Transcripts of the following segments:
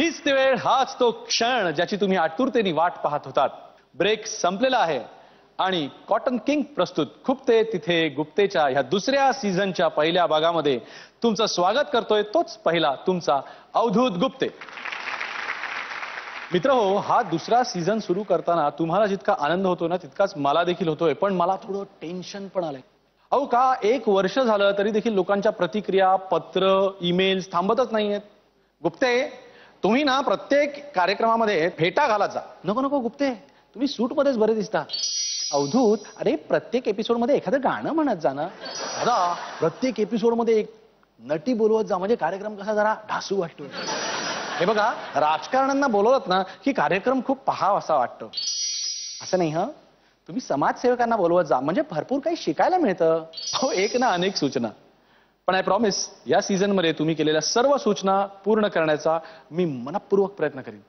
हीच ती वेळ, हाच तो क्षण ज्याची तुम्ही आतुरतेने वाट पाहत होतात. ब्रेक संपलेला आहे आणि कॉटन किंग प्रस्तुत खुपते तिथे गुप्तेच्या ह्या दुसऱ्या सीझनच्या पहिल्या भागामध्ये तुमचं स्वागत करतोय तोच पहिला तुमचा अवधूत गुप्ते. मित्रहो, हा दुसरा सीझन सुरू करताना तुम्हाला जितका आनंद होतो ना तितकाच मला देखील होतोय, पण मला थोडं टेन्शन पण आलंय. अहो का 1 वर्ष झालं तरी देखील लोकांच्या प्रतिक्रिया, पत्र, ईमेल्स थांबतच नाहीयेत. गुप्ते, तुम्ही ना प्रत्येक कार्यक्रमामध्ये फेटा घालत जा. नको नको गुप्ते, तुम्ही सूटमध्येच बरे दिसता. अवधूत, अरे प्रत्येक एपिसोडमध्ये एखादं गाणं म्हणत जा ना. दादा, प्रत्येक एपिसोडमध्ये एक नटी बोलवत जा, म्हणजे कार्यक्रम कसा जरा ढासू वाटतो. हे बघा, राजकारण्यांना बोलवत ना की कार्यक्रम खूप पहावासा वाटतो. असं नाही. तुम्ही समाजसेवकांना बोलवत जा, म्हणजे भरपूर काही शिकायला मिळतं. हो, एक ना अनेक सूचना. पण आय प्रॉमिस, या सीझनमध्ये तुम्ही केलेल्या सर्व सूचना पूर्ण करण्याचा मी मनपूर्वक प्रयत्न करीन.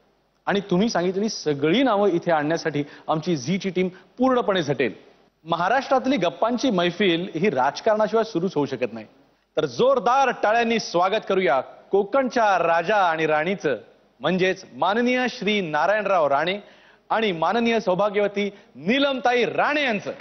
आणि तुम्ही सांगितलेली सगळी नावं इथे आणण्यासाठी आमची झीची टीम पूर्णपणे झटेल. महाराष्ट्रातली गप्पांची मैफिल ही राजकारणाशिवाय सुरूच होऊ शकत नाही. तर जोरदार टाळ्यांनी स्वागत करूया कोकणच्या राजा आणि राणीचं, म्हणजेच माननीय श्री नारायणराव राणे आणि माननीय सौभाग्यवती नीलमताई राणे यांचं.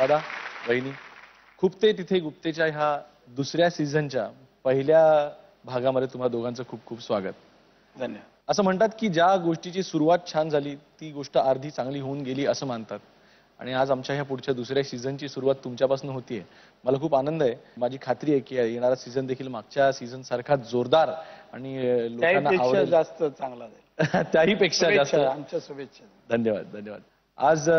दादा, बहिणी, खुपते तिथे गुप्तेच्या ह्या दुसऱ्या सीझनच्या पहिल्या भागामध्ये तुम्हा दोघांचं खूप खूप स्वागत. धन्यवाद. असं म्हणतात की ज्या गोष्टीची सुरुवात छान झाली ती गोष्ट अर्धी चांगली होऊन गेली असं मानतात. आणि आज आमच्या ह्या पुढच्या दुसऱ्या सीझनची सुरुवात तुमच्यापासून होतीये. मला खूप आनंद आहे. माझी खात्री आहे की येणारा सीझन देखील मागच्या सीझन सारखा जोरदार आणि लोकांना आवडेल, जास्त चांगला जाईल. त्याही पेक्षा जास्त. आमच्या शुभेच्छा. धन्यवाद धन्यवाद. आज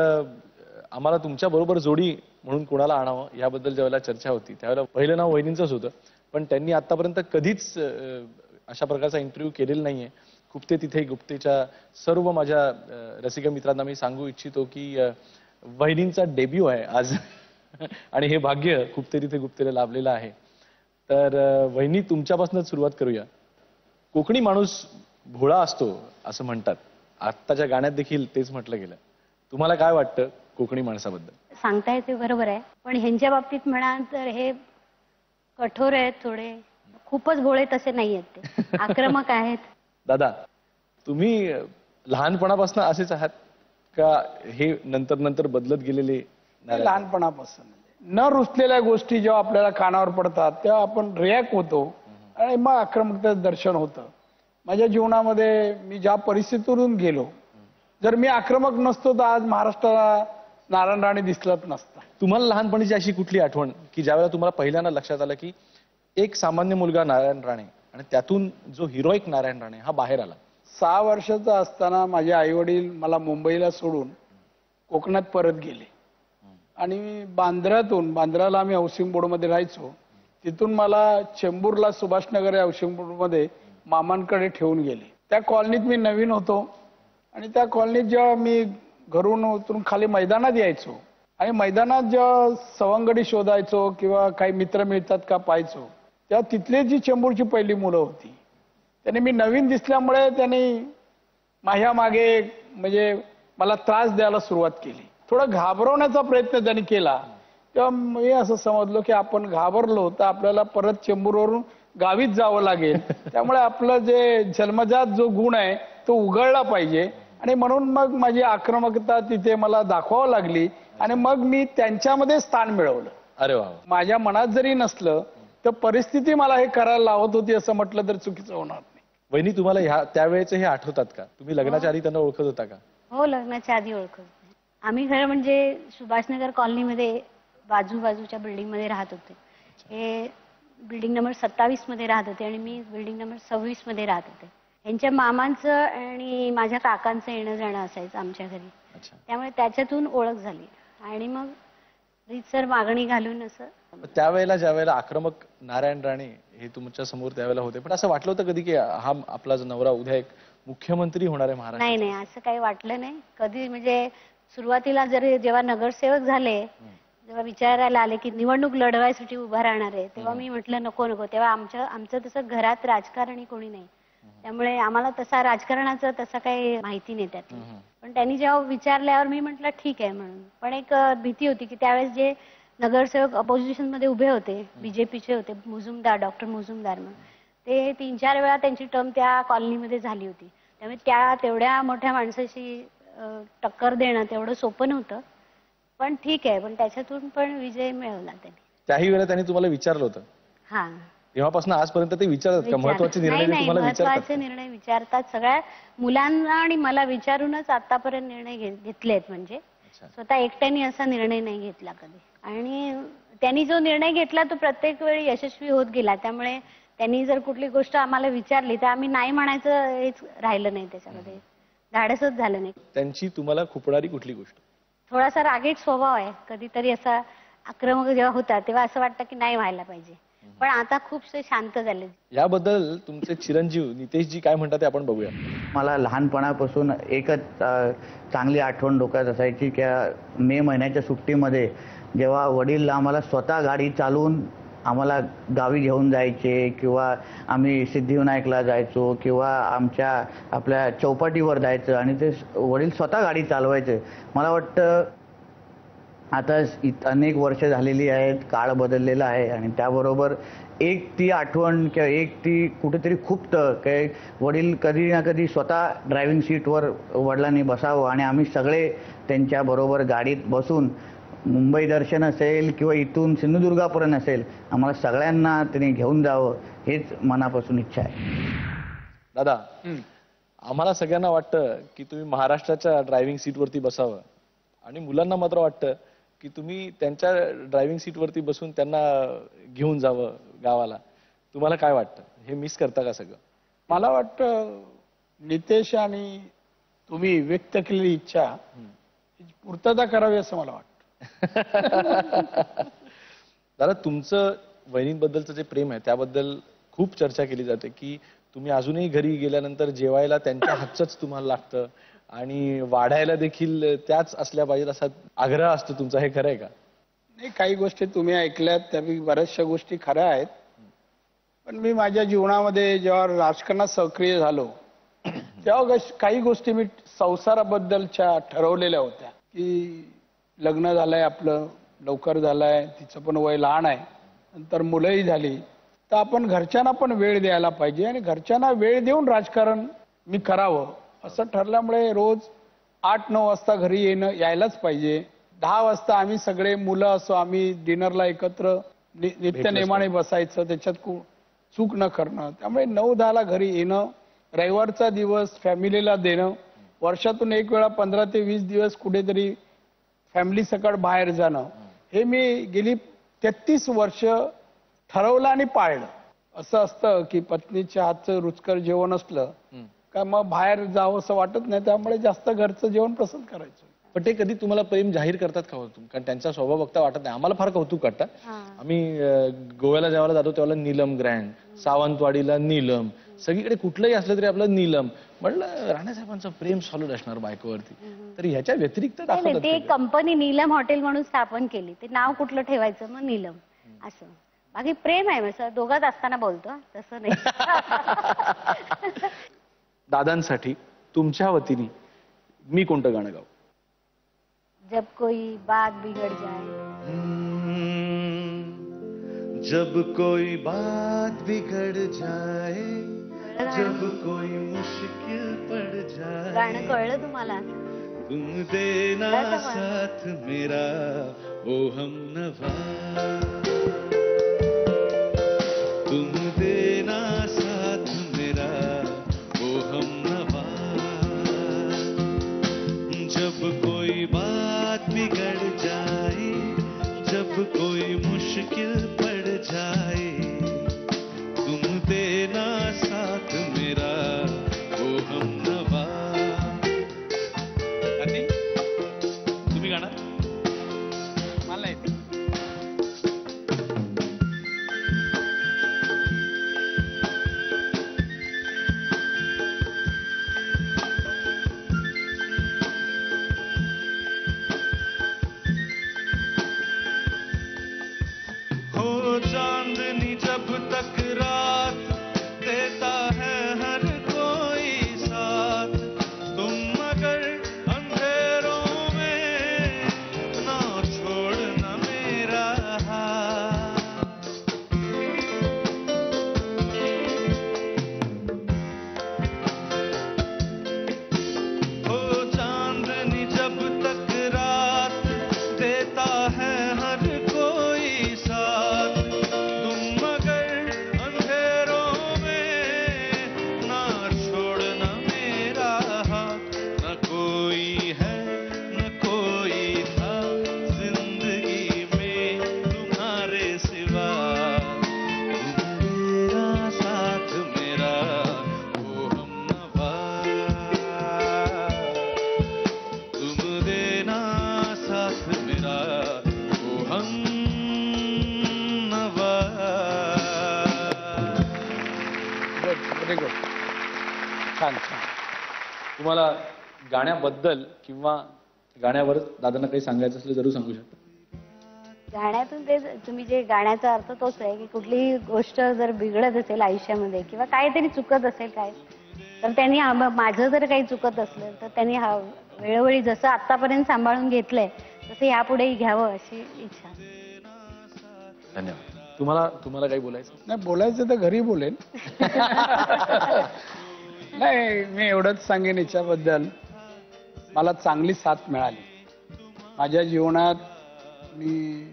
आम्हाला तुमच्या बरोबर जोडी म्हणून कोणाला आणावं याबद्दल ज्यावेळेला चर्चा होती त्यावेळेला पहिलं नाव वहिनींचंच होतं. पण त्यांनी आतापर्यंत कधीच अशा प्रकारचा इंटरव्ह्यू केलेला नाहीये. खुपते तिथे गुप्तेच्या सर्व माझ्या रसिक मित्रांना मी सांगू इच्छितो की वहिनींचा डेब्यू आहे आज आणि हे भाग्य खुपते तिथे गुप्तेला लाभलेलं आहे. तर वहिनी, तुमच्यापासूनच सुरुवात करूया. कोकणी माणूस भोळा असतो असं म्हणतात. आत्ताच्या गाण्यात देखील तेच म्हटलं गेलं. तुम्हाला काय वाटतं कोकणी माणसाबद्दल? सांगताय ते बरोबर आहे, पण ह्यांच्या बाबतीत म्हणाल तर हे कठोर आहेत, थोडे खूपच भोळे तसे नाही आहेत. ते आक्रमक आहेत. दादा, तुम्ही लहानपणापासून असेच आहात का हे नंतर नंतर बदलत गेलेले? लहानपणापासून न रुचलेल्या गोष्टी जेव्हा आपल्याला कानावर पडतात तेव्हा आपण रिॲक्ट होतो आणि मग आक्रमकतेचं दर्शन होतं. माझ्या जीवनामध्ये मी ज्या परिस्थितीतून गेलो, जर मी आक्रमक नसतो तर आज महाराष्ट्राला नारायण राणे दिसलंच नसतं. तुम्हाला लहानपणीची अशी कुठली आठवण की ज्यावेळेला तुम्हाला पहिल्यांदा लक्षात आलं की एक सामान्य मुलगा नारायण राणे आणि त्यातून जो हिरोईक नारायण राणे हा बाहेर आला? 6 वर्षाचा असताना माझे आई वडील मला मुंबईला सोडून कोकणात परत गेले आणि बांद्राला आम्ही हाऊसिंग बोर्डमध्ये राहायचो. तिथून मला चेंबूरला सुभाषनगर या हाऊसिंग बोर्डमध्ये मामांकडे ठेवून गेले. त्या कॉलनीत मी नवीन होतो आणि त्या कॉलनीत जेव्हा मी घरून उतरून खाली मैदानात यायचो आणि मैदानात जेव्हा सवंगडी शोधायचो किंवा काही मित्र मिळतात का पाहायचो, तेव्हा तिथले जी चेंबूरची पहिली मुलं होती त्यांनी मी नवीन दिसल्यामुळे त्यांनी माझ्या मागे म्हणजे मला त्रास द्यायला सुरुवात केली. थोडं घाबरवण्याचा प्रयत्न त्यांनी केला. तेव्हा मी असं समजलो की आपण घाबरलो तर आपल्याला परत चेंबूरवरून गावीच जावं लागेल. त्यामुळे आपलं जे जन्मजात जो गुण आहे तो उघडला पाहिजे आणि म्हणून मग माझी आक्रमकता तिथे मला दाखवावं लागली आणि मग मी त्यांच्यामध्ये स्थान मिळवलं. अरे वा. माझ्या मनात जरी नसलं तर परिस्थिती मला हे करायला लावत होती असं म्हटलं तर चुकीचं होणार नाही. वहिनी, तुम्हाला त्यावेळेचे हे आठवतात का? तुम्ही लग्नाच्या आधी त्यांना ओळखत होता का? हो, लग्नाच्या आधी ओळखत. आम्ही खरं म्हणजे सुभाषनगर कॉलनीमध्ये बाजूच्या बिल्डिंग मध्ये राहत होते. हे बिल्डिंग नंबर 27 मध्ये राहत होते आणि मी बिल्डिंग नंबर 26 मध्ये राहत होते. ह्यांच्या मामांचं आणि माझ्या काकांचं येणं जाणं असायचं आमच्या घरी. अच्छा. त्यामुळे त्याच्यातून ओळख झाली आणि मग रीतसर मागणी घालून असं. त्यावेळेला ज्या वेळेला आक्रमक नारायण राणे हे तुमच्या समोर त्यावेळेला होते, पण असं वाटलं होतं कधी की हा आपला जो नवरा उद्या एक मुख्यमंत्री होणार आहे महाराष्ट्र? नाही नाही, असं काही वाटलं नाही कधी. म्हणजे सुरुवातीला जरी जेव्हा नगरसेवक झाले, जेव्हा विचारायला आले की निवडणूक लढवायसाठी उभा राहणार आहे, तेव्हा मी म्हटलं नको नको. तेव्हा आमचं तसं घरात राजकारणी कोणी नाही, त्यामुळे आम्हाला तसा राजकारणाचा तसा काही माहिती नाही त्यात. पण त्यांनी जेव्हा विचारल्यावर मी म्हटलं ठीक आहे म्हणून. पण एक भीती होती की त्यावेळेस जे नगरसेवक अपोजिशन मध्ये उभे होते, बीजेपीचे होते, मुजुमदार, डॉक्टर मुजुमदार म्हणून, ते 3-4 वेळा त्यांची टर्म त्या कॉलनीमध्ये झाली होती. त्यामुळे तेवढ्या मोठ्या माणसाशी टक्कर देणं तेवढं सोपं नव्हतं. पण ठीक आहे, पण त्याच्यातून पण विजय मिळवला त्यांनी. त्याही वेळेला त्यांनी तुम्हाला विचारलं होतं? हा, तेव्हापासून आजपर्यंत ते विचारतात का महत्वाचे निर्णय नाही, तुम्हाला विचारतात? महत्वाचे निर्णय विचारतात. सगळ्या मुलांना आणि मला विचारूनच आतापर्यंत निर्णय घेतलेत. म्हणजे स्वतः एकट्याने असा निर्णय नाही घेतला कधी. आणि त्यांनी जो निर्णय घेतला तो प्रत्येक वेळी यशस्वी होत गेला. त्यामुळे त्यांनी जर कुठली गोष्ट आम्हाला विचारली तर आम्ही नाही म्हणायचं हेच राहिलं नाही, त्याच्यामध्ये धाडसच झालं नाही. त्यांची तुम्हाला खुपणारी कुठली गोष्ट? थोडासा रागीट स्वभाव आहे. कधीतरी असा आक्रमक जेव्हा होता तेव्हा असं वाटतं की नाही व्हायला पाहिजे, पण आता खूपसे शांत झाले. याबद्दल तुमचे चिरंजीव नितेशजी काय म्हणतात ते आपण बघूया. मला लहानपणापासून एकच चांगली आठवण डोक्यात असायची की मे महिन्याच्या सुट्टीमध्ये जेव्हा वडील आम्हाला स्वतः गाडी चालवून आम्हाला गावी घेऊन जायचे, किंवा आम्ही सिद्धिविनायकला जायचो किंवा आपल्या चौपाटीवर जायचं आणि ते वडील स्वतः गाडी चालवायचे. मला वाटतं आता अनेक वर्ष झालेली आहेत, काळ बदललेला आहे आणि त्याबरोबर एक ती आठवण किंवा एक ती कुठेतरी खुपतं की वडील कधी ना कधी स्वतः ड्रायव्हिंग सीटवर वडिलांनी बसावं आणि आम्ही सगळे त्यांच्याबरोबर गाडीत बसून मुंबई दर्शन असेल किंवा इथून सिंधुदुर्गापर्यंत असेल, आम्हाला सगळ्यांना त्यांनी घेऊन जावं हेच मनापासून इच्छा आहे. दादा, आम्हाला सगळ्यांना वाटतं की तुम्ही महाराष्ट्राच्या ड्रायव्हिंग सीटवरती बसावं आणि मुलांना मात्र वाटतं की तुम्ही त्यांच्या ड्रायव्हिंग सीटवरती बसून त्यांना घेऊन जावं गावाला. तुम्हाला काय वाटतं? हे मिस करता का सगळं? मला वाटतं नितेश आणि तुम्ही व्यक्त केलेली इच्छा याची पूर्तता करावी असं मला वाटतं. दादा, तुमचं वहिनींबद्दलचं जे प्रेम आहे त्याबद्दल खूप चर्चा केली जाते की तुम्ही अजूनही घरी गेल्यानंतर जेवायला त्यांच्या हातचंच तुम्हाला लागतं आणि वाढायला देखील त्याच असल्या पाहिजेत असा आग्रह असतो तुमचा. हे खरं आहे का? नाही, काही गोष्टी तुम्ही ऐकल्यात त्यापैकी बऱ्याचशा गोष्टी खऱ्या आहेत. पण मी माझ्या जीवनामध्ये जेव्हा राजकारणात सक्रिय झालो तेव्हा काही गोष्टी मी संसाराबद्दलच्या ठरवलेल्या होत्या की लग्न झालंय आपलं, लवकर झालंय, तिचं पण वय लहान आहे, नंतर मुलंही झाली, तर आपण घरच्यांना पण वेळ द्यायला पाहिजे आणि घरच्यांना वेळ देऊन राजकारण मी करावं असं ठरल्यामुळे रोज 8-9 वाजता घरी यायलाच पाहिजे. 10 वाजता आम्ही सगळे मुलं असो आम्ही डिनरला एकत्र नित्यनेमाने बसायचं, त्याच्यात चूक न करणं. त्यामुळे 9-10ला घरी येणं, रविवारचा दिवस फॅमिलीला देणं, वर्षातून एक वेळा 15 ते 20 दिवस कुठेतरी फॅमिली सकट बाहेर जाणं, हे मी गेली 33 वर्ष ठरवलं आणि पाळलं. असं असतं की पत्नीच्या हातचं रुचकर जेवण असलं का मग बाहेर जावं असं वाटत नाही, त्यामुळे जास्त घरचं जेवण पसंत करायचं. पण ते कधी तुम्हाला प्रेम जाहीर करतात का होतं? कारण त्यांचा स्वभाव बघता वाटत नाही. आम्हाला फार कौतुक वाटतं. आम्ही गोव्याला जेवायला जातो तेव्हा नीलम ग्रँड, सावंतवाडीला नीलम, सगळीकडे कुठलंही असलं तरी आपलं नीलम. म्हणलं राणेसाहेबांचं प्रेम सॉलिड असणार बायकोवरती, तर ह्याच्या व्यतिरिक्त दाखवतात. ते कंपनी नीलम हॉटेल म्हणून स्थापन केली, ते नाव कुठलं ठेवायचं मग नीलम असं. बाकी प्रेम आहे असं दोघात असताना बोलतो, तसं नाही. दादांसाठी तुमच्या वतीने मी कोणतं गाणं गाऊ? जब कोई बात बिगड़ जाए. जब कोई बात बिगड़ जाए, जब कोई मुश्किल पड़ जाए, गाणं कळलं तुम्हाला? तुम देना साथ मेरा ओ हमनवा, तुम देना साथ मेरा ओ हमनवा. जब कोई बात बिगड़ जाए, जब कोई मुश्किल पड़ जाए, तुम देना साथ मेरा जब तक रात देता है हर कोई साथ, तुम मगर अंधेरों में ना छोड़ना मेरा हाथ। ओ चांदनी जब तक रात देता है हर कोई साथ, तुम मगर अंधेरों में ना छोड़ना मेरा हाथ। न कोई है न कोई था जिंदगी में तुम्हारे सिवा, तुम मेरा साथ मेरा वो हमनवा, तुम देना साथ मेरा वो हमनवा। Very good. छान छान. तुम्हाला गाण्याबद्दल किंवा गाण्यावर दादांना काही सांगायचं असलं जरूर सांगू शकता. गाण्यातून ते तुम्ही जे गाण्याचा अर्थ तोच आहे की कुठलीही गोष्ट जर बिघडत असेल आयुष्यामध्ये किंवा काहीतरी चुकत असेल काय, तर त्यांनी माझं जर काही चुकत असलं तर त्यांनी वेळोवेळी जसं आतापर्यंत सांभाळून घेतलंय तसं यापुढेही घ्यावं अशी इच्छा. धन्यवाद. तुम्हाला काही बोलायचं? नाही, बोलायचं तर घरी बोलेन. नाही, मी एवढंच सांगेन याच्याबद्दल, मला चांगली साथ मिळाली माझ्या जीवनात. मी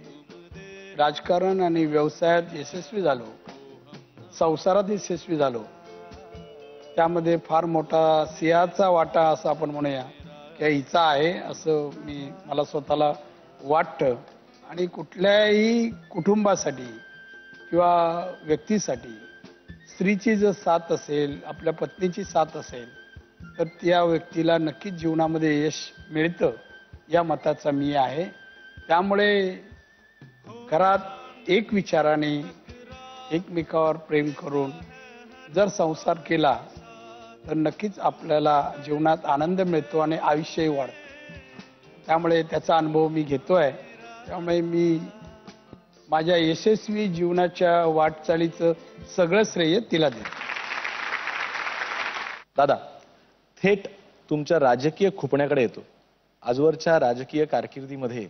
राजकारण आणि व्यवसायात यशस्वी झालो, संसारात यशस्वी झालो. त्यामध्ये फार मोठा सिंहाचा वाटा असं आपण म्हणूया की हिचा आहे असं मला स्वतःला वाटतं. आणि कुठल्याही कुटुंबासाठी किंवा व्यक्तीसाठी स्त्रीची जर साथ असेल, आपल्या पत्नीची साथ असेल, तर त्या व्यक्तीला नक्कीच जीवनामध्ये यश मिळतं या मताचा मी आहे. त्यामुळे घरात एक विचाराने एकमेकावर प्रेम करून जर संसार केला तर नक्कीच आपल्याला जीवनात आनंद मिळतो आणि आयुष्यही वाढतं. त्यामुळे त्याचा अनुभव मी घेतोय. त्यामुळे मी माझ्या यशस्वी जीवनाच्या वाटचालीचं सगळं श्रेय तिला देतो. दादा, थेट तुमच्या राजकीय खुपण्याकडे येतो. आजवरच्या राजकीय कारकिर्दीमध्ये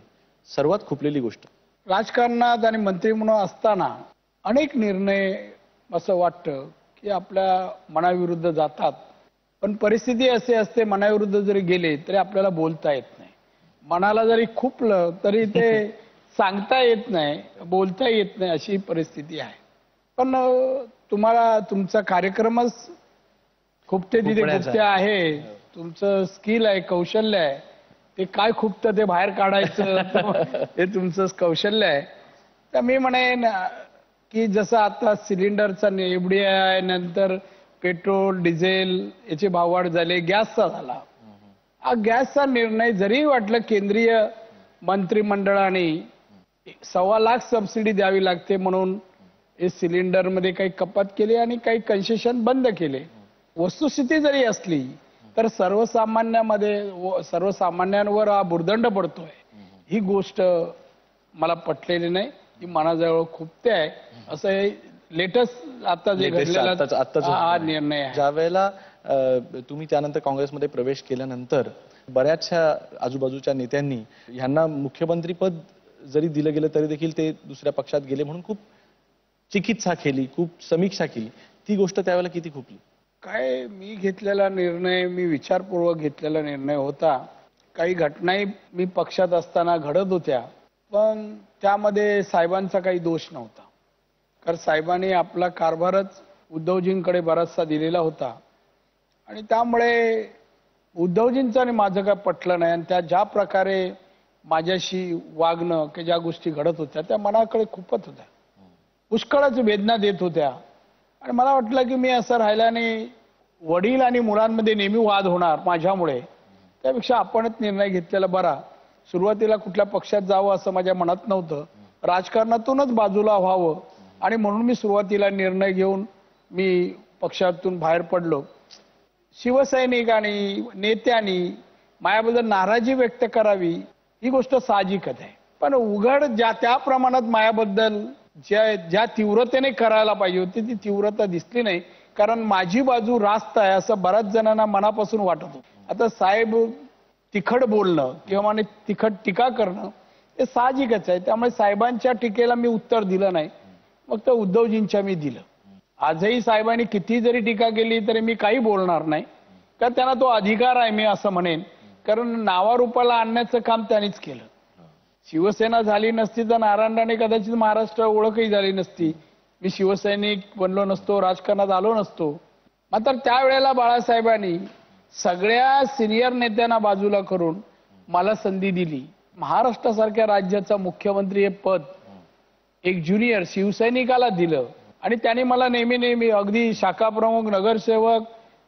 सर्वात खुपलेली गोष्ट? राजकारणात आणि मंत्री म्हणून असताना अनेक निर्णय असं वाटतं की आपल्या मनाविरुद्ध जातात, पण परिस्थिती असे असते मनाविरुद्ध जरी गेले तरी आपल्याला बोलता येत नाही. मनाला जरी खुपलं तरी ते सांगता येत नाही, बोलता येत नाही, अशी परिस्थिती आहे. पण तुम्हाला तुमचा कार्यक्रमच खुपते तिथे खुपते आहे. तुमचं स्किल आहे, कौशल्य आहे. ते काय खुपतं ते बाहेर काढायचं हे तुमचं कौशल्य आहे. तर मी म्हणेन की जसं आता सिलेंडरचा एवढी नंतर पेट्रोल डिझेल याचे भाववाढ झाले, गॅसचा झाला. हा गॅसचा निर्णय जरी वाटलं केंद्रीय मंत्रिमंडळाने 1.25 लाख सबसिडी द्यावी लागते म्हणून हे सिलेंडरमध्ये काही कपात केली आणि काही कन्सेशन बंद केले. वस्तुस्थिती जरी असली तर सर्वसामान्यांवर हा भुर्दंड पडतोय. ही गोष्ट मला पटलेली नाही, ही मनाजवळ खुपते आहे. असं हे लेटेस्ट आता जे घडलेला हा निर्णय आहे. ज्या वेळेला तुम्ही त्यानंतर काँग्रेसमध्ये प्रवेश केल्यानंतर बऱ्याचशा आजूबाजूच्या नेत्यांनी ह्यांना मुख्यमंत्रीपद जरी दिलं गेलं तरी देखील ते दुसऱ्या पक्षात गेले म्हणून खूप चिकित्सा केली, खूप समीक्षा केली. ती गोष्ट त्यावेळेला किती खुपली? काय, मी घेतलेला निर्णय, मी विचारपूर्वक घेतलेला निर्णय होता. काही घटनाही मी पक्षात असताना घडत होत्या, पण त्यामध्ये साहेबांचा काही दोष नव्हता. कारण साहेबांनी आपला कारभारच उद्धवजींकडे बराचसा दिलेला होता आणि त्यामुळे उद्धवजींचं आणि माझं काय पटलं नाही. आणि त्या ज्या प्रकारे माझ्याशी वागणं की ज्या गोष्टी घडत होत्या त्या मनाकडे खूपच होत्या, पुष्कळच वेदना देत होत्या. आणि मला वाटलं की मी असं राहिल्याने वडील आणि मुलांमध्ये नेहमी वाद होणार माझ्यामुळे, त्यापेक्षा आपणच निर्णय घेतलेला बरा. सुरुवातीला कुठल्या पक्षात जावं असं माझ्या मनात नव्हतं, राजकारणातूनच बाजूला व्हावं आणि म्हणून मी सुरुवातीला निर्णय घेऊन मी पक्षातून बाहेर पडलो. शिवसैनिकांनी नेत्यांनी माझ्याबद्दल नाराजी व्यक्त करावी ही गोष्ट साहजिकच आहे, पण उघड त्या प्रमाणात माझ्याबद्दल ज्या तीव्रतेने करायला पाहिजे होती ती तीव्रता दिसली नाही. कारण माझी बाजू रास्त आहे असं बऱ्याच जणांना मनापासून वाटत होतं. आता साहेब तिखट बोलणं किंवा तिखट टीका करणं हे साहजिकच आहे. त्यामुळे साहेबांच्या टीकेला मी उत्तर दिलं नाही, फक्त उद्धवजींच्या मी दिलं. आजही साहेबांनी किती जरी टीका केली तरी मी काही बोलणार नाही, कारण त्यांना तो अधिकार आहे मी असं म्हणेन. कारण नावारूपाला आणण्याचं काम त्यांनीच केलं. शिवसेना झाली नसती तर नारायण राणे कदाचित महाराष्ट्र ओळखही झाली नसती. मी शिवसैनिक बनलो नसतो, राजकारणात आलो नसतो. मात्र त्यावेळेला बाळासाहेबांनी सगळ्या सिनियर नेत्यांना बाजूला करून मला संधी दिली. महाराष्ट्रासारख्या राज्याचा मुख्यमंत्री हे पद एक ज्युनियर शिवसैनिकाला दिलं आणि त्यांनी मला नेहमी नेहमी अगदी शाखा प्रमुख, नगरसेवक,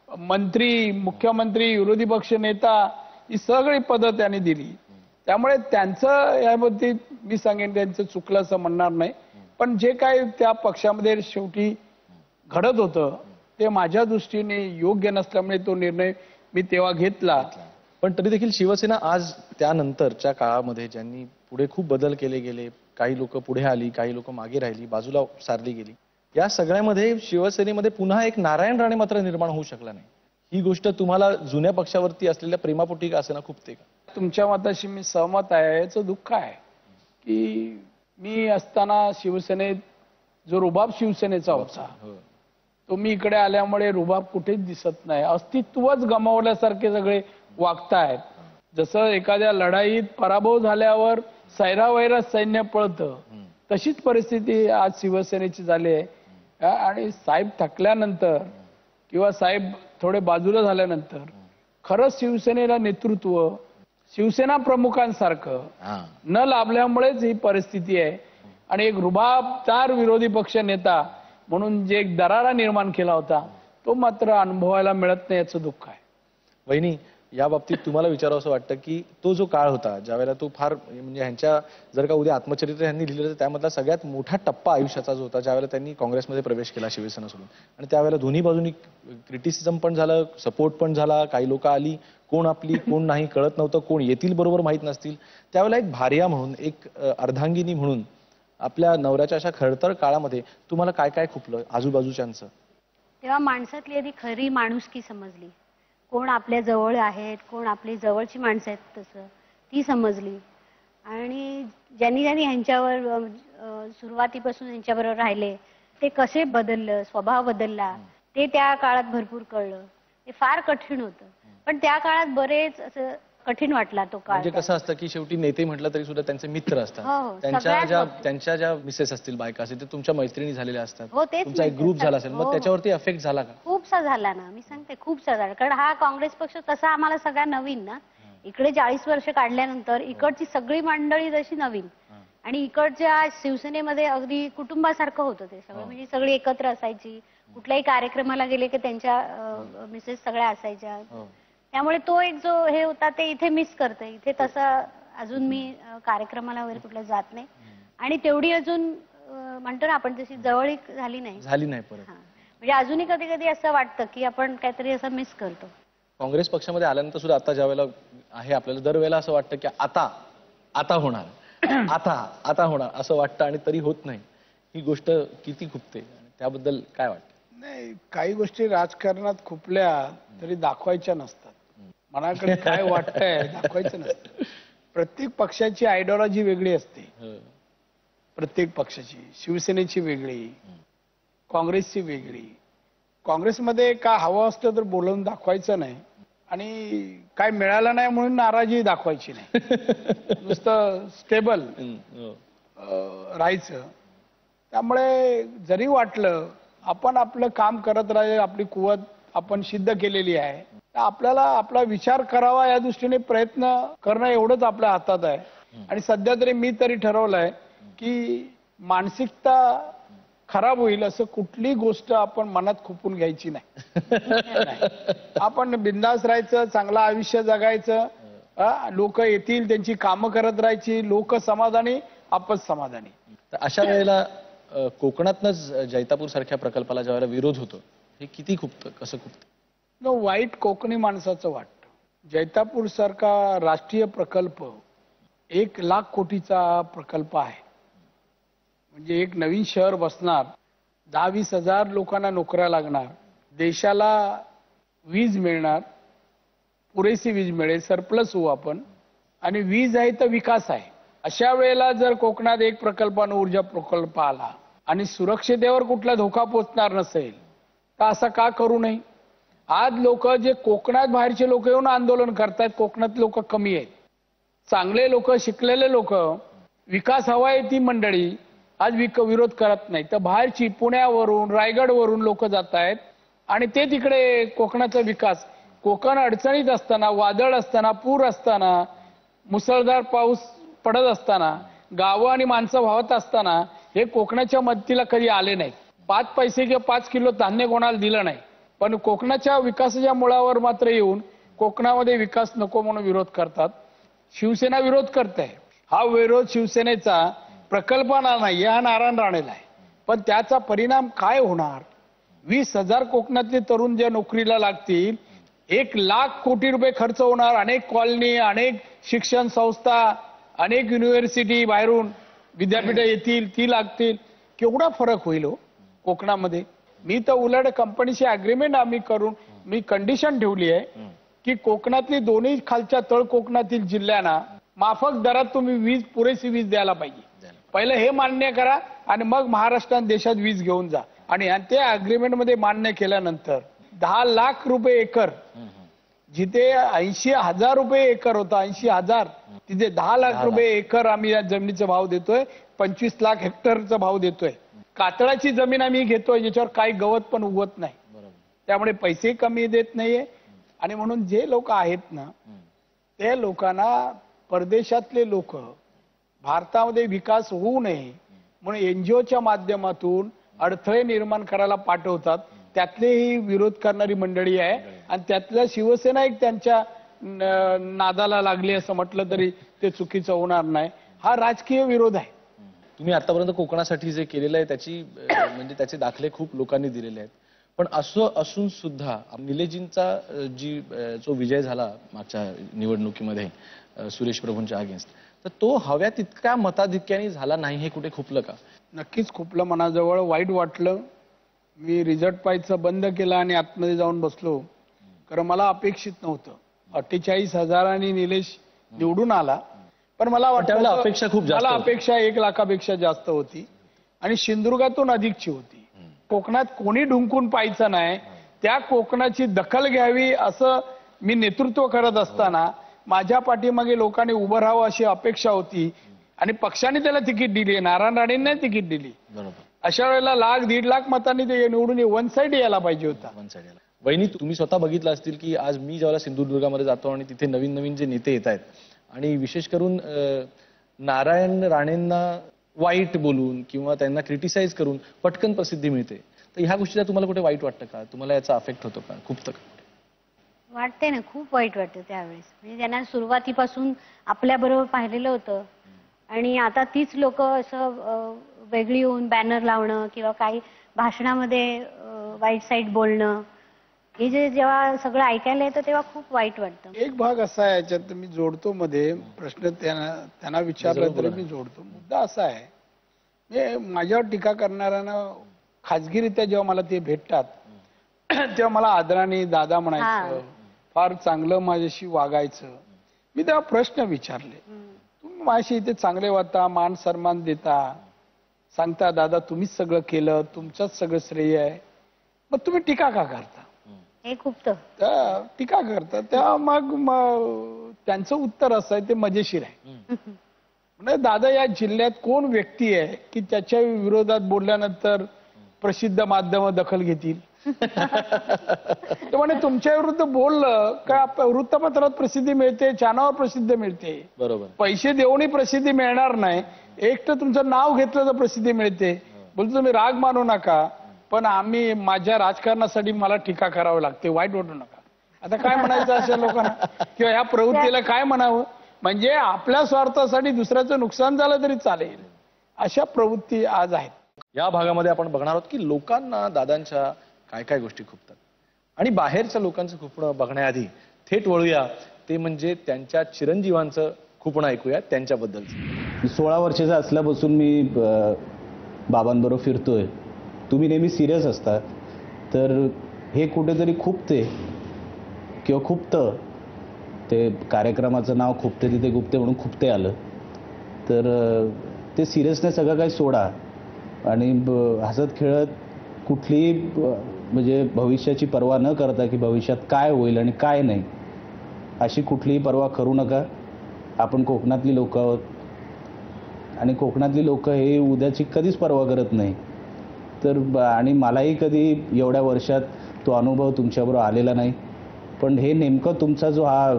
मंत्री, मुख्यमंत्री, विरोधी पक्ष नेता ही सगळी पदं त्यांनी दिली. त्यामुळे त्यांचं याबाबतीत मी सांगेन त्यांचं चुकलं असं म्हणणार नाही. पण जे काय त्या पक्षामध्ये शेवटी घडत होतं ते माझ्या दृष्टीने योग्य नसल्यामुळे तो निर्णय मी तेव्हा घेतला. पण तरी देखील शिवसेना आज त्यानंतरच्या काळामध्ये ज्यांनी पुढे खूप बदल केले गेले, काही लोक पुढे आली, काही लोक मागे राहिली, बाजूला सारली गेली, या सगळ्यामध्ये शिवसेनेमध्ये पुन्हा एक नारायण राणे मात्र निर्माण होऊ शकला नाही. ही गोष्ट तुम्हाला जुन्या पक्षावरती असलेल्या प्रेमापोटी का असेना खुपते का? तुमच्या मताशी मी सहमत आहे. याचं दुःख आहे की मी असताना शिवसेनेत जो रुबाब शिवसेनेचा होता तो मी इकडे आल्यामुळे रुबाब कुठेच दिसत नाही. अस्तित्वच गमावल्यासारखे सगळे वागतायत. जसं एखाद्या लढाईत पराभव झाल्यावर सैरावैरा सैन्य पळतं, तशीच परिस्थिती आज शिवसेनेची झाली आहे. आणि साहेब थकल्यानंतर किंवा साहेब थोडे बाजूला झाल्यानंतर खरंच शिवसेनेला नेतृत्व शिवसेना प्रमुखांसारखं न लाभल्यामुळेच ही परिस्थिती आहे. आणि एक रुबाबदार विरोधी पक्ष नेता म्हणून जे एक दरारा निर्माण केला होता तो मात्र अनुभवायला मिळत नाही, याचं दुःख आहे. वहिनी, या बाबतीत तुम्हाला विचारावं असं वाटतं की तो जो काळ होता ज्यावेळेला तो फार म्हणजे ह्यांच्या जर का उद्या आत्मचरित्र ह्यांनी लिहिलं तर त्यामधला सगळ्यात मोठा टप्पा आयुष्याचा जो होता ज्यावेळेला त्यांनी काँग्रेसमध्ये प्रवेश केला शिवसेना सोडून, आणि त्यावेळेला दोन्ही बाजूनी क्रिटिसिझम पण झालं, सपोर्ट पण झाला, काही लोक आली, कोण आपली कोण नाही कळत नव्हतं, कोण येतील बरोबर माहीत नसतील. त्यावेळेला एक भार्या म्हणून, एक अर्धांगिनी म्हणून आपल्या नवऱ्याच्या अशा खडतर काळामध्ये तुम्हाला काय काय खुपलं आजूबाजूच्यांचं? तेव्हा माणसातली आधी खरी माणुसकी समजली. कोण आपल्या जवळ आहेत, कोण आपली जवळची माणसं आहेत तसं ती समजली. आणि ज्यांनी ज्यांनी ह्यांच्यावर सुरुवातीपासून ह्यांच्याबरोबर राहिले ते कसे बदललं, स्वभाव बदलला ते त्या काळात भरपूर कळलं. ते फार कठीण होतं, पण त्या काळात बरेच असं कठीण वाटला तो काळ. म्हणजे कसं असतं की शेवटी नेते म्हटलं तरी सुद्धा त्यांचे मित्र असतात. हो, त्यांच्या ज्या मिसेस असतील, बायका असतील, ते तुमच्या मैत्रिणी झालेल्या असतात. हो, तेच तुमचा एक ग्रुप झाला असेल, मग त्याच्यावरती अफेक्ट झाला का? खूपसा झाला ना, मी सांगते खूपसा झाला. कारण हा काँग्रेस पक्ष तसा आम्हाला सगळ्या नवीन ना. इकडे 40 वर्ष काढल्यानंतर इकडची सगळी मंडळी जशी नवीन आणि इकडच्या शिवसेनेमध्ये अगदी कुटुंबासारखं होतं ते सगळं. म्हणजे सगळी एकत्र असायची, कुठल्याही कार्यक्रमाला गेले की त्यांच्या मिसेस सगळ्या असायच्या. त्यामुळे तो एक जो हे होता ते इथे मिस करते. इथे तसं अजून मी कार्यक्रमाला वगैरे कुठल्या जात नाही आणि तेवढी अजून म्हणतो ना आपण तशी जवळीक झाली नाही परत. म्हणजे अजूनही कधी कधी असं वाटतं की आपण काहीतरी असं मिस करतो. काँग्रेस पक्षामध्ये आल्यानंतर सुद्धा आता ज्या वेळेला आहे आपल्याला दरवेळेला असं वाटतं की आता होणार आता होणार असं वाटतं आणि तरी होत नाही. ही गोष्ट किती खुपते, त्याबद्दल काय वाटतं? नाही, काही गोष्टी राजकारणात खुपल्या तरी दाखवायच्या नसतात. मनाकडे काय वाटतंय दाखवायचं नसतं. प्रत्येक पक्षाची आयडिओलॉजी वेगळी असते. प्रत्येक पक्षाची, शिवसेनेची वेगळी, काँग्रेसची वेगळी. काँग्रेसमध्ये का हवं असतं तर बोलवून दाखवायचं नाही आणि काय मिळालं नाही म्हणून नाराजी दाखवायची नाही. नुसतं स्टेबल राहायचं. त्यामुळे जरी वाटलं आपण आपलं काम करत राहिले, आपली कुवत आपण सिद्ध केलेली आहे, तर आपल्याला आपला विचार करावा या दृष्टीने प्रयत्न करणं एवढंच आपल्या हातात आहे. आणि सध्या तरी मी तरी ठरवलंय की मानसिकता खराब होईल असं कुठली गोष्ट आपण मनात खुपून घ्यायची नाही. आपण बिंदास राहायचं, चांगलं आयुष्य जगायचं. लोक येतील, त्यांची कामं करत राहायची, लोक समाधानी, आपण समाधानी. अशा वेळेला कोकणातनच जैतापूर सारख्या प्रकल्पाला ज्यावेळेला विरोध होतो, हे किती खुपतं, कसं खुपतं? वाईट कोकणी माणसाचं वाटतं. जैतापूर सारखा राष्ट्रीय प्रकल्प 1 लाख कोटीचा प्रकल्प आहे. म्हणजे एक नवीन शहर बसणार, 10-20 हजार लोकांना नोकऱ्या लागणार, देशाला वीज मिळणार, पुरेशी वीज मिळेल, सरप्लस होऊ आपण, आणि वीज आहे तर विकास आहे. अशा वेळेला जर कोकणात एक प्रकल्पानं ऊर्जा प्रकल्प आला आणि सुरक्षितेवर कुठला धोका पोचणार नसेल तर असं का करू नये? आज लोक जे कोकणात बाहेरचे लोक येऊन आंदोलन करतात, कोकणात लोक कमी आहेत. चांगले लोक, शिकलेले लोक, विकास हवाय ती मंडळी आज विरोध करत नाही. तर बाहेरची पुण्यावरून, रायगडवरून लोक जात आहेत आणि ते तिकडे कोकणाचा विकास, कोकण अडचणीत असताना, वादळ असताना, पूर असताना, मुसळधार पाऊस पडत असताना, गावं आणि माणसं वाहत असताना हे कोकणाच्या मदतीला कधी आले नाही. 5 पैसे किंवा 5 किलो धान्य कोणाला दिलं नाही. पण कोकणाच्या विकासाच्या मुळावर मात्र येऊन कोकणामध्ये विकास नको म्हणून विरोध करतात. शिवसेना विरोध करते. हा विरोध शिवसेनेचा प्रकल्पाला नाही, हा नारायण राणेला आहे. पण त्याचा परिणाम काय होणार? 20,000 कोकणातले तरुण ज्या नोकरीला लागतील, 1,00,000 कोटी रुपये खर्च होणार, अनेक कॉलनी, अनेक शिक्षण संस्था, अनेक युनिव्हर्सिटी बाहेरून विद्यापीठ येतील, ती लागतील. केवढा फरक होईल हो कोकणामध्ये. मी तर उलट कंपनीशी अग्रीमेंट आम्ही करून मी कंडिशन ठेवली आहे की कोकणातली दोन्ही खालच्या तळ कोकणातील जिल्ह्यांना माफक दरात तुम्ही वीज, पुरेशी वीज द्यायला पाहिजे. पहिलं हे मान्य करा आणि मग महाराष्ट्रात देशात वीज घेऊन जा. आणि ते अग्रीमेंट मध्ये मान्य केल्यानंतर 10 लाख रुपये एकर, जिथे 80,000 रुपये एकर होता, 80,000, तिथे 10 लाख रुपये एकर आम्ही या जमिनीचा भाव देतोय. 25 लाख हेक्टरचा भाव देतोय. कातळाची जमीन आम्ही घेतोय ज्याच्यावर काही गवत पण उगवत नाही, त्यामुळे पैसे कमी देत नाहीये. आणि म्हणून जे लोक आहेत ना, ते लोकांना परदेशातले लोक भारतामध्ये विकास होऊ नये म्हणून एनजीओच्या माध्यमातून अडथळे निर्माण करायला पाठवतात. त्यातलेही विरोध करणारी मंडळी आहे आणि त्यातल्या शिवसेना एक त्यांच्या नादाला लागली असं म्हटलं तरी ते चुकीचं होणार नाही. हा राजकीय विरोध आहे. तुम्ही आतापर्यंत कोकणासाठी जे केलेलं आहे त्याची म्हणजे त्याचे दाखले खूप लोकांनी दिलेले आहेत. पण असं असून सुद्धा निलेशजींचा जो विजय झाला मागच्या निवडणुकीमध्ये सुरेश प्रभूंच्या अगेन्स्ट, तर तो हव्या तितक्या मताधिक्याने झाला नाही, हे कुठे खुपलं का? नक्कीच खुपलं. मनाजवळ वाईट वाटलं. मी रिझल्ट पाहायचं बंद केला आणि आतमध्ये जाऊन बसलो, कारण मला अपेक्षित नव्हतं. 48,000 निलेश निवडून आला, पण मला वाटलं अपेक्षा खूप जास्त, मला अपेक्षा 1 लाखापेक्षा जास्त होती आणि सिंधुदुर्गातून अधिकची होती. कोकणात कोणी ढुंकून पाहायचं नाही, त्या कोकणाची दखल घ्यावी असं मी नेतृत्व करत असताना माझ्या पाठीमागे लोकांनी उभं राहावं अशी अपेक्षा होती आणि पक्षाने त्याला तिकीट दिली, नारायण राणेंना तिकीट दिली. अशा वेळेला 1,00,000-1.5 लाख मतांनी ते निवडून वन साइड यायला पाहिजे होता. वहिनी, तुम्ही स्वतः बघितलं असतील की आज मी ज्यावेळेला सिंधुदुर्गामध्ये जातो आणि तिथे नवीन नवीन जे नेते येत आहेत आणि विशेष करून नारायण राणेंना वाईट बोलून किंवा त्यांना क्रिटिसाइज करून पटकन प्रसिद्धी मिळते, तर ह्या गोष्टीला तुम्हाला कुठे वाईट वाटतं का? तुम्हाला याचा अफेक्ट होतो का? खूप वाटते ना, खूप वाईट वाटतं त्यावेळेस. म्हणजे त्यांना सुरुवातीपासून आपल्या बरोबर पाहिलेलं होतं आणि आता तीच लोक असं वेगळी होऊन बॅनर लावणं किंवा काही भाषणामध्ये वाईट साईड बोलणं, हे जे जेव्हा सगळं ऐकायला येतं तेव्हा खूप वाईट वाटतं. एक भाग असा आहे याच्यात मी जोडतो मध्ये प्रश्न, त्यांना विचारला तरी मी जोडतो. मुद्दा असा आहे, माझ्यावर टीका करणाऱ्यांना खाजगीरित्या जेव्हा मला ते भेटतात तेव्हा मला आदराने दादा म्हणायचं, फार चांगलं माझ्याशी वागायचं. मी तेव्हा प्रश्न विचारले, तुम्ही माझ्याशी इथे चांगले वागता, मान सन्मान देता, सांगता दादा तुम्हीच सगळं केलं, तुमचंच सगळं श्रेय आहे, मग तुम्ही टीका का करता? हे खूप टीका करतात. तेव्हा मग त्यांचं उत्तर असं आहे, ते मजेशीर आहे. म्हणजे दादा, या जिल्ह्यात कोण व्यक्ती आहे की त्याच्या विरोधात बोलल्यानंतर प्रसिद्ध माध्यम दखल घेतील? म्हणे तुमच्या विरुद्ध बोललं का वृत्तपत्रात प्रसिद्धी मिळते, चॅनलवर प्रसिद्धी मिळते, बरोबर, पैसे देऊनही प्रसिद्धी मिळणार नाही, एक तर तुमचं नाव घेतलं तर प्रसिद्धी मिळते. बोलतो तुम्ही राग मानू नका, पण आम्ही माझ्या राजकारणासाठी मला टीका करावं लागते, वाईट वाटू नका. आता काय म्हणायचं अशा लोकांना, किंवा ह्या प्रवृत्तीला काय म्हणावं? म्हणजे आपल्या स्वार्थासाठी दुसऱ्याचं नुकसान झालं तरी चालेल, अशा प्रवृत्ती आज आहेत. या भागामध्ये आपण बघणार आहोत की लोकांना दादांच्या काय काय गोष्टी खुपतात आणि बाहेरच्या लोकांचं खुपणं बघण्याआधी थेट वळूया ते म्हणजे त्यांच्या चिरंजीवांचं खुपणं ऐकूया त्यांच्याबद्दल. 16 वर्षाचा असल्यापासून मी बाबांबरोबर फिरतोय, तुम्ही नेहमी सिरियस असता, तर हे कुठेतरी खुपते किंवा खुपतं, ते कार्यक्रमाचं नाव खुपते तिथे गुप्ते म्हणून खुपते आलं, तर ते सिरियसनेस सगळं काही सोडा आणि हसत खेळत कुठलीही म्हणजे भविष्याची पर्वा न करता की भविष्यात काय होईल आणि काय नाही अशी कुठलीही पर्वा करू नका. आपण कोकणातली लोक आहोत आणि कोकणातली लोक हे उद्याची कधीच पर्वा करत नाही. तर आणि मलाही कधी एवढ्या वर्षात तो अनुभव तुमच्याबरोबर आलेला नाही, पण हे नेमकं तुमचा जो हा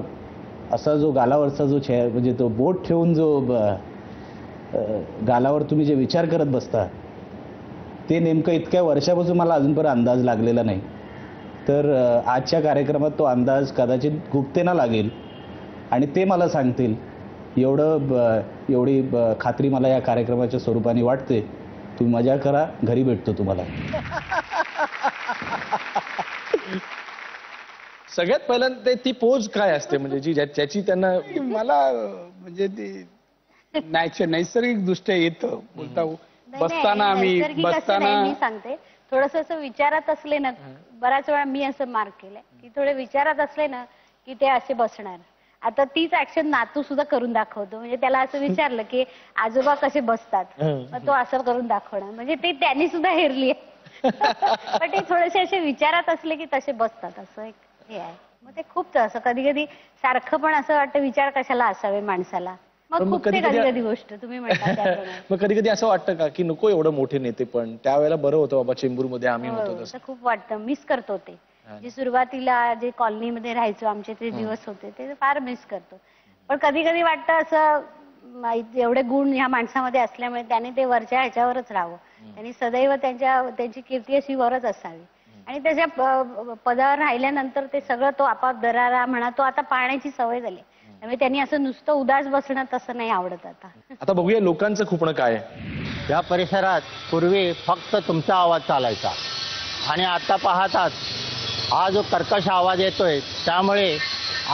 असा जो गालावरचा जो म्हणजे तो बोट ठेवून जो गालावर तुम्ही जे विचार करत बसता ते नेमकं इतक्या वर्षापासून मला अजूनपर्यंत अंदाज लागलेला नाही. तर आजच्या कार्यक्रमात तो अंदाज कदाचित गुप्तेना लागेल आणि ते मला सांगतील एवढी खात्री मला या कार्यक्रमाच्या स्वरूपाने वाटते. तुम्ही मजा करा, घरी भेटतो तुम्हाला. सगळ्यात पहिल्यांदा ती पोज काय असते म्हणजे जी ज्याची त्यांना मला म्हणजे ती नैसर्गिक दृष्ट्या येतं बोलता बसताना आम्ही बसताना मी सांगते थोडस असं विचारात असले ना, बऱ्याच वेळा मी असं मार्क केलंय की थोडे विचारात असले ना की ते असे बसणार. आता तीच ऍक्शन नातू सुद्धा करून दाखवतो. म्हणजे त्याला असं विचारलं की आजोबा कसे बसतात, मग तो असं करून दाखवणार. म्हणजे ते त्यांनी सुद्धा हेरली पण ते थोडेसे असे विचारात असले की तसे बसतात, असं एक हे आहे. मग ते खूप असं कधी कधी सारखं पण असं वाटतं विचार कशाला असावे माणसाला. मग कधी कधी गोष्ट तुम्ही म्हणता मग कधी कधी असं वाटतं का की नको एवढं मोठे नेते, पण त्यावेळेला बरं होतं बाबा चेंबूरमध्ये आम्ही होतो तसं. खूप वाटतं, मिस करतो ते. जे सुरुवातीला जे कॉलनीमध्ये राहायचो आमचे ते दिवस होते ते फार मिस करतो. पण कधी कधी वाटतं असं एवढे गुण ह्या माणसामध्ये असल्यामुळे त्याने ते वरच्या ह्याच्यावरच राहावं. त्यांनी सदैव त्यांची कीर्ती अशी वरच असावी. आणि त्याच्या पदावर राहिल्यानंतर ते सगळं तो आपाप दरारा म्हणा तो आता पाहण्याची सवय झाली. त्यामुळे त्यांनी असं नुसतं उदास बसणं तसं नाही आवडत आता. आता बघूया लोकांचं खुपणं काय. या परिसरात पूर्वी फक्त तुमचा आवाज चालायचा आणि आता पाहतात हा जो कर्कश आवाज येतोय त्यामुळे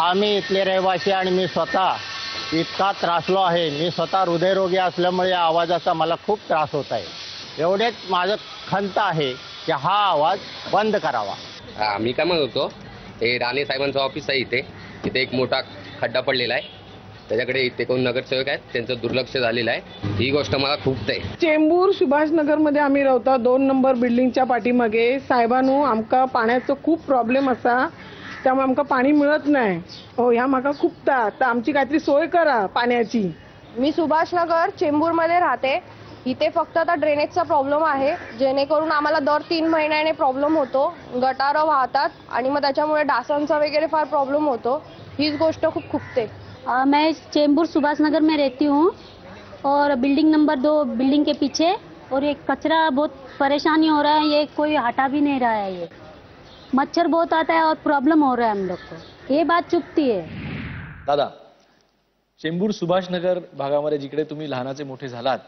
आम्ही इथले रहिवासी आणि मी स्वतः इतका त्रासलो आहे. मी स्वतः हृदयरोगी असल्यामुळे या आवाजाचा मला खूप त्रास होत आहे. एवढेच माझं खंत आहे की हा आवाज बंद करावा. आम्ही काय म्हणत होतो, हे राणे साहेबांचं ऑफिस आहे इथे एक मोठा खड्डा पडलेला आहे, त्याच्याकडे इथे कोण नगरसेवक आहेत त्यांचं दुर्लक्ष झालेलं आहे. ही गोष्ट मला खूप आहे. चेंबूर सुभाषनगर मध्ये आम्ही राहता 2 नंबर बिल्डिंगच्या पाठीमागे साहेबांनो आमका पाण्याचं खूप प्रॉब्लेम असा, त्यामुळे आमका पाणी मिळत नाही. हो ह्या म्हाका खूपता, तर आमची काहीतरी सोय करा पाण्याची. मी सुभाषनगर चेंबूर मध्ये राहते. इथे फक्त आता ड्रेनेजचा प्रॉब्लेम आहे, जेणेकरून आम्हाला दर 3 महिन्याने प्रॉब्लेम होतो. गटारं वाहतात आणि मग त्याच्यामुळे डासांचा वगैरे फार प्रॉब्लेम होतो. हीच गोष्ट खूप खुपते. मैं चेंबूर सुभाष नगर में रहती हूँ और बिल्डिंग नंबर 2 बिल्डिंग के पीछे, और ये कचरा बहुत परेशानी हो रहा है, ये कोई हटा भी नहीं रहा है. ये मच्छर बहुत आता है और प्रॉब्लम हो रहा है हम लोग को, ये बात चुकती है. दादा, चेंबूर सुभाषनगर भागामध्ये जिकडे तुम्ही लहानाचे मोठे झालात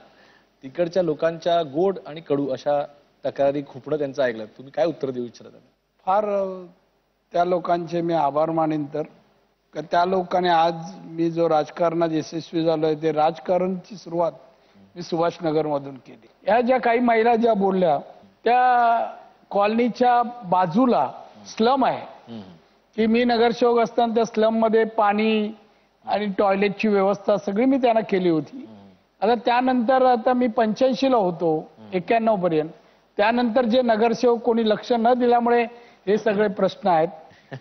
तिकडच्या लोकांच्या गोड आणि कडू अशा तक्रारी खुपणं त्यांचं ऐकलं, तुम्ही काय उत्तर देऊ इच्छिता? फार त्या लोकांचे मी आभार मानेन. तर त्या लोकांनी आज मी जो राजकारणात यशस्वी झालोय ते राजकारणची सुरुवात मी सुभाषनगर मधून केली. या ज्या काही महिला ज्या बोलल्या त्या कॉलनीच्या बाजूला स्लम आहे की मी नगरसेवक असताना त्या स्लम मध्ये पाणी आणि टॉयलेटची व्यवस्था सगळी मी त्यांना केली होती. आता त्यानंतर आता मी 85ला होतो 91 पर्यंत. त्यानंतर जे नगरसेवक कोणी लक्ष न दिल्यामुळे हे सगळे प्रश्न आहेत.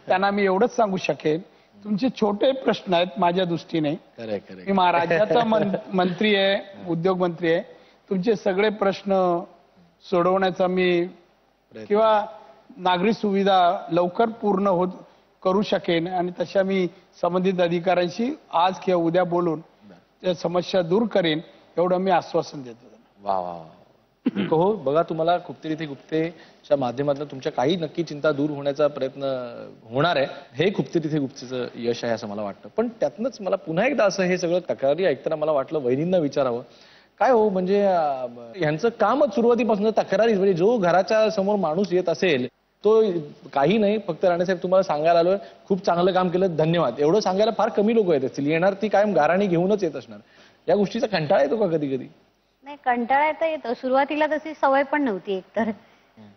त्यांना मी एवढंच सांगू शकेन, तुमचे छोटे प्रश्न आहेत माझ्या दृष्टीने. मी महाराष्ट्राचा मंत्री आहे, उद्योग मंत्री आहे. तुमचे सगळे प्रश्न सोडवण्याचा मी किंवा नागरी सुविधा लवकर पूर्ण करू शकेन आणि तशा मी संबंधित अधिकाऱ्यांशी आज किंवा उद्या बोलून त्या समस्या दूर करेन एवढं मी आश्वासन देतो. वा वा. हो बघा, तुम्हाला खुपते तिथे गुप्तेच्या माध्यमातून तुमच्या काही नक्की चिंता दूर होण्याचा प्रयत्न होणार आहे. हे खुपते तिथे गुप्तेचं यश आहे असं मला वाटतं. पण त्यातनंच मला पुन्हा एकदा असं हे सगळं तक्रारी ऐकताना मला वाटलं वहिनींना विचारावं काय हो, म्हणजे ह्यांचं कामच सुरुवातीपासून तक्रारी, म्हणजे जो घराच्या समोर माणूस येत असेल तो काही नाही, फक्त राणेसाहेब तुम्हाला सांगायला आलोय खूप चांगलं काम केलं धन्यवाद एवढं सांगायला फार कमी लोक येत असतील. येणार ती कायम गाराणी घेऊनच येत असणार. या गोष्टीचा कंटाळा येतो का कधी कधी? नाही, कंटाळा तर येतो. सुरुवातीला तशी सवय पण नव्हती एकतर.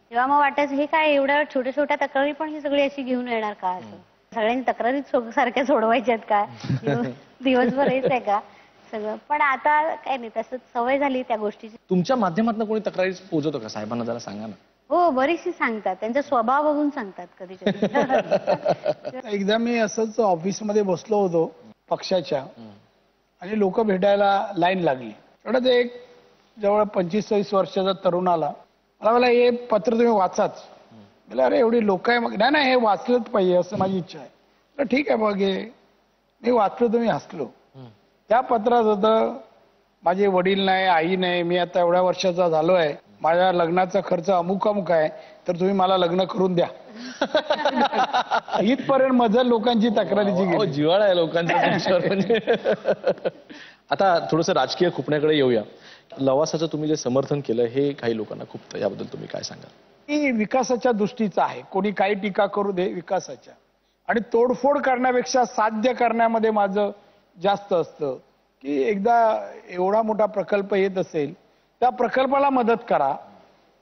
तेव्हा मग वाटायचं हे काय एवढ्या छोट्या छोट्या तक्रारी पण ही सगळी अशी घेऊन येणार का, असं सगळ्यांनी तक्रारी सारख्या सोडवायच्यात का, दिवसभर हेच आहे का सगळं. पण आता काय नाही, तसं सवय झाली त्या गोष्टीची. तुमच्या माध्यमातून कोणी तक्रारी पोहोचवतो का साहेबांना, जरा सांगा ना. हो, बरीचशी सांगतात, त्यांचा स्वभाव बघून सांगतात कधी कधी. एकदा मी असंच ऑफिसमध्ये बसलो होतो पक्षाच्या, आणि लोक भेटायला लाईन लागली. तेवढ्यात एक जवळ 25-26 वर्षाचा तरुण आला. मला हे पत्र तुम्ही वाचाच. मला अरे एवढी लोक आहे, मग नाही हे वाचलंच पाहिजे असं माझी इच्छा आहे. ठीक आहे बघ, मी वाचलं, तुम्ही हसलो. त्या पत्रात होतं, माझे वडील नाही, आई नाही, मी आता एवढ्या वर्षाचा झालो आहे, माझ्या लग्नाचा खर्च अमुक अमुक आहे, तर तुम्ही मला लग्न करून द्या. इथपर्यंत मजल लोकांची तक्रारीची गेली. जिव्हाळा आहे लोकांचा तुमच्यावर म्हणजे. आता थोडस राजकीय खुपण्याकडे येऊया. लवासाचं तुम्ही जे समर्थन केलं हे काही लोकांना खुपतं, याबद्दल तुम्ही काय सांगाल? ही विकासाच्या दृष्टीचा आहे, कोणी काही टीका करू दे, विकासाच्या. आणि तोडफोड करण्यापेक्षा साध्य करण्यामध्ये माझं जास्त असतं की एकदा एवढा मोठा प्रकल्प येत असेल, त्या प्रकल्पाला मदत करा.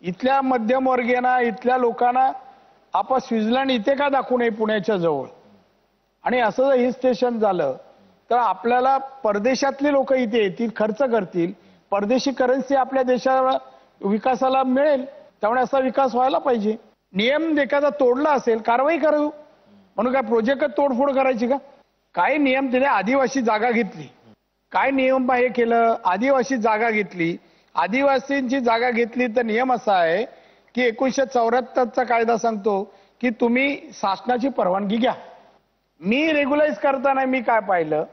इथल्या मध्यमवर्गीयांना, इथल्या लोकांना आपण स्वित्झर्लंड इथे का दाखवू नये पुण्याच्या जवळ. आणि असं जर हिल स्टेशन झालं तर आपल्याला परदेशातली लोक इथे येतील, खर्च करतील, परदेशी करन्सी आपल्या देशाला विकासाला मिळेल. त्यामुळे असा विकास व्हायला पाहिजे. नियम एखादा तोडला असेल, कारवाई करू. म्हणून काय प्रोजेक्ट तोडफोड करायची का? काय नियम तिने आदिवासी जागा घेतली, काय नियम हे केलं, आदिवासी जागा घेतली. आदिवासींची जागा घेतली तर नियम असा आहे की 1974चा कायदा सांगतो की तुम्ही शासनाची परवानगी घ्या. मी रेग्युलाइज करताना मी काय पाहिलं,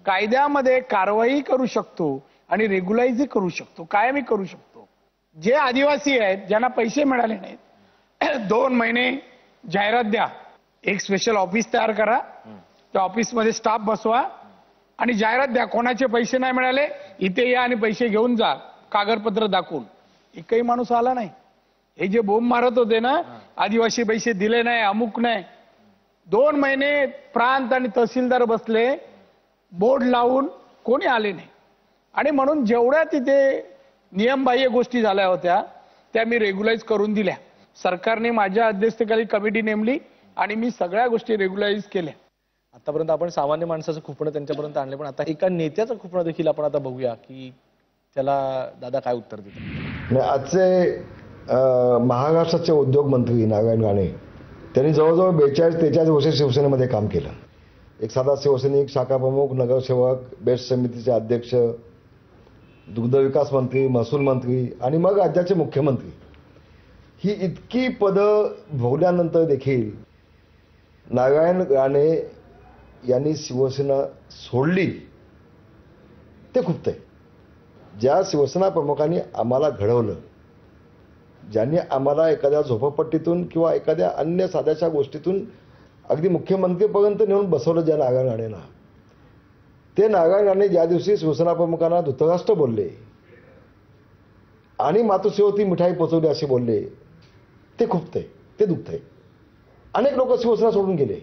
कायद्यामध्ये कारवाई करू शकतो आणि रेग्युलाइज करू शकतो, कायमी करू शकतो. जे आदिवासी आहेत ज्यांना पैसे मिळाले नाहीत, 2 महिने जाहिरात द्या, एक स्पेशल ऑफिस तयार करा, त्या ऑफिसमध्ये स्टाफ बसवा आणि जाहिरात द्या, कोणाचे पैसे नाही मिळाले इथे या आणि पैसे घेऊन जा, कागदपत्र दाखवून. एकही माणूस आला नाही. हे जे बोंब मारत होते ना, आदिवासी पैसे दिले नाही, अमुक नाही, 2 महिने प्रांत आणि तहसीलदार बसले, बोर्ड लावून कोणी आले नाही. आणि म्हणून जेवढ्या तिथे नियमबाह्य गोष्टी झाल्या होत्या त्या मी रेग्युलाइज करून दिल्या. सरकारने माझ्या अध्यक्षतेखाली कमिटी नेमली आणि मी सगळ्या गोष्टी रेग्युलाइज केल्या. आतापर्यंत आपण सामान्य माणसाचं खुपणं त्यांच्यापर्यंत आणले, पण आता एका नेत्याचं खुपणं देखील आपण आता बघूया की त्याला दादा काय उत्तर देतात. आजचे महाराष्ट्राचे उद्योग मंत्री नारायण राणे त्यांनी जवळजवळ 42-43 वर्ष शिवसेनेमध्ये काम केलं. एक साधा शिवसैनिक, शाखा प्रमुख, नगरसेवक, बेस्ट समितीचे अध्यक्ष, दुग्ध विकास मंत्री, महसूल मंत्री आणि मग राज्याचे मुख्यमंत्री. ही इतकी पदं भोगल्यानंतर देखील नारायण राणे यांनी शिवसेना सोडली ते खुपतंय. ज्या शिवसेना प्रमुखांनी आम्हाला घडवलं, ज्यांनी आम्हाला एखाद्या झोपडपट्टीतून किंवा एखाद्या अन्य साध्याच्या गोष्टीतून अगदी मुख्यमंत्रीपर्यंत नेऊन बसवलं ज्या नारायण राणेंना, ते नारायण राणे ज्या दिवशी शिवसेना प्रमुखांना धृतराष्ट्र बोलले आणि मातोश्रीवरती मिठाई पोचवली असे बोलले, ते खुपतंय, ते दुखतंय. अनेक लोक शिवसेना सोडून गेले,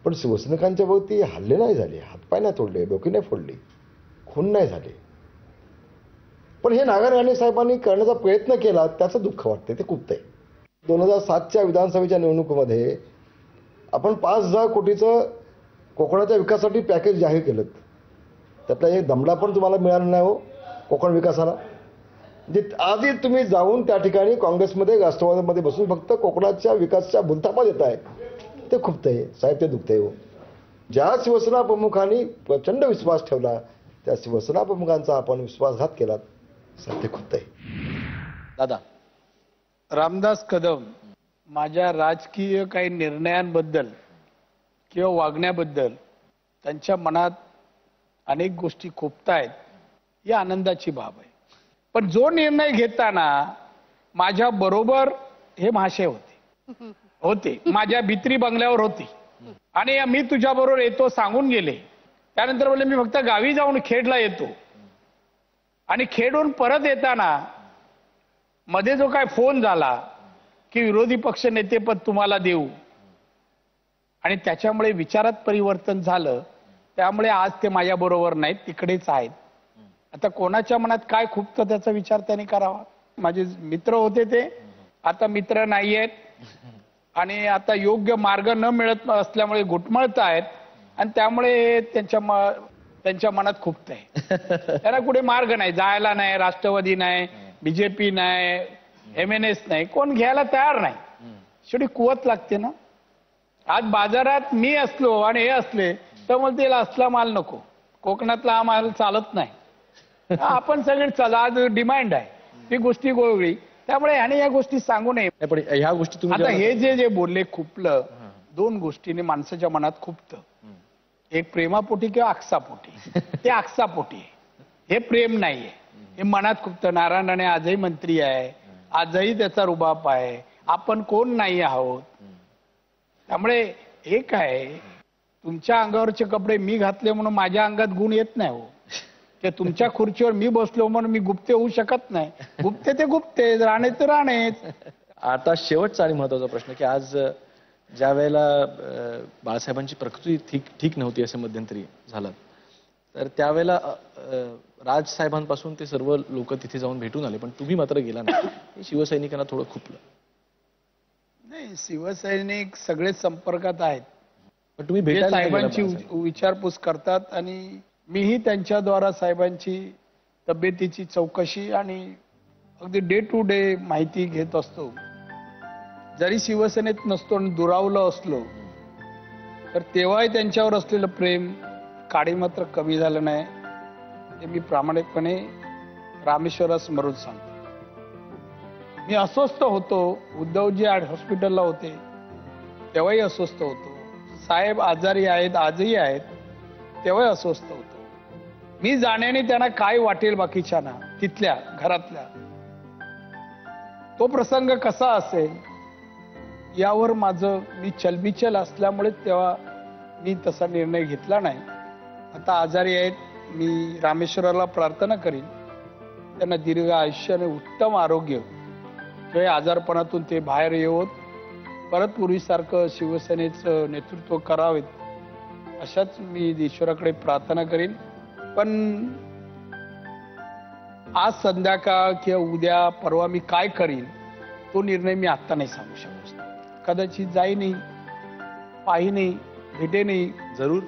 पण शिवसैनिकांच्या वरती हल्ले नाही झाले, हातपाय नाही तोडले, डोके नाही फोडले, खून नाही झाले. पण हे नारायण राणे साहेबांनी करण्याचा प्रयत्न केला, त्याचं दुःख वाटतंय, ते खुपतंय. 2007च्या विधानसभेच्या निवडणुकीमध्ये आपण 5,000 कोटीचं कोकणाच्या विकासासाठी पॅकेज जाहीर केलं. त्यातला एक दमडा पण तुम्हाला मिळाला नाही हो कोकण विकासाला. म्हणजे आधी तुम्ही जाऊन त्या ठिकाणी काँग्रेसमध्ये, राष्ट्रवादीमध्ये बसून फक्त कोकणाच्या विकासाच्या भुलथापा देत आहे, ते खुपतंय साहेब, ते दुखतंय हो. ज्या शिवसेना प्रमुखांनी प्रचंड विश्वास ठेवला त्या शिवसेना प्रमुखांचा आपण विश्वासघात केला, साहेब ते खुपतंय. दादा, रामदास कदम माझ्या राजकीय काही निर्णयांबद्दल किंवा वागण्याबद्दल त्यांच्या मनात अनेक गोष्टी खुपतायत, ही आनंदाची बाब आहे. पण जो निर्णय घेताना माझ्या बरोबर हे महाशय होते, माझ्या भित्री बंगल्यावर होती आणि मी तुझ्या बरोबर येतो सांगून गेले. त्यानंतर बोलले मी फक्त गावी जाऊन खेडला येतो. आणि खेडून परत येताना मध्ये जो काय फोन झाला की विरोधी पक्ष नेतेपद तुम्हाला देऊ, आणि त्याच्यामुळे विचारात परिवर्तन झालं, त्यामुळे आज ते माझ्या बरोबर नाहीत, तिकडेच आहेत. आता कोणाच्या मनात काय खुपतं त्याचा विचार त्यांनी करावा. माझे मित्र होते ते आता मित्र नाही आहेत आणि आता योग्य मार्ग न मिळत असल्यामुळे घुटमळत आहेत आणि त्यामुळे त्यांच्या मनात खुपतंय. त्यांना कुठे मार्ग नाही, जायला नाही, राष्ट्रवादी नाही, बीजेपी नाही, MNS नाही, कोण घ्यायला तयार नाही. शेवटी कुवत लागते ना. आज बाजारात मी असलो आणि हे असले तर मला त्याला असला माल नको, कोकणातला हा माल चालत नाही. आपण सगळे चला, आज डिमांड आहे ती गोष्टी गोळी. त्यामुळे ह्याने या गोष्टी सांगू नये. पण ह्या गोष्टी तुम्ही आता हे जे बोलले खुपलं, दोन गोष्टीने माणसाच्या मनात खुपतं. एक प्रेमापोटी किंवा आक्षापोटी. ते आक्षापोटी आहे, हे प्रेम नाहीये, हे मनात खुपतं. नारायण राणे आजही मंत्री आहे, आजही त्याचा रुबाब आहे, आपण कोण नाही आहोत. त्यामुळे एक आहे, तुमच्या अंगावरचे कपडे मी घातले म्हणून माझ्या अंगात गुण येत नाही हो. ते तुमच्या खुर्चीवर मी बसलो म्हणून मी गुप्ते होऊ शकत नाही. गुप्ते ते गुप्ते, राणे ते राणेच. आता शेवटचा आणि महत्वाचा प्रश्न की आज ज्या वेळेला बाळासाहेबांची प्रकृती ठीक नव्हती असं मध्यंतरी झालं, तर त्यावेळेला राजसाहेबांपासून ते सर्व लोक तिथे जाऊन भेटून आले, पण तुम्ही मात्र गेला नाही. हे शिवसैनिकांना थोडं खुपलं. नाही, शिवसैनिक सगळे संपर्कात आहेत, पण तुम्ही ते भेटायला साहेबांची विचारपूस करतात आणि मीही त्यांच्याद्वारा साहेबांची तब्येतीची चौकशी आणि अगदी डे टू डे माहिती घेत असतो. जरी शिवसेनेत नसतो आणि दुरावलं असलो तर तेव्हाही त्यांच्यावर असलेलं प्रेम काडी मात्र कमी झालं नाही. हे मी प्रामाणिकपणे रामेश्वरासमोरून सांगतो. मी अस्वस्थ होतो, उद्धवजी हॉस्पिटलला होते तेव्हाही अस्वस्थ होतो, साहेब आजारी आहेत आजही आहेत तेव्हाही अस्वस्थ होतो. मी जाण्याने त्यांना काय वाटेल बाकीच्या ना तिथल्या घरातल्या, तो प्रसंग कसा असेल यावर मी चलबिचल असल्यामुळे तेव्हा मी तसा निर्णय घेतला नाही. आता आजारी आहेत, मी रामेश्वराला प्रार्थना करीन त्यांना दीर्घ आयुष्य आणि उत्तम आरोग्य, किंवा आजारपणातून ते बाहेर येऊत, परत पूर्वीसारखं शिवसेनेचं नेतृत्व करावेत, अशाच मी ईश्वराकडे प्रार्थना करीन. पण आज संध्याकाळ किंवा उद्या परवा मी काय करीन तो निर्णय मी आत्ता नाही सांगू शकत. कदाचित जाईनही, पाहिनही, भेटेनही. जरूर.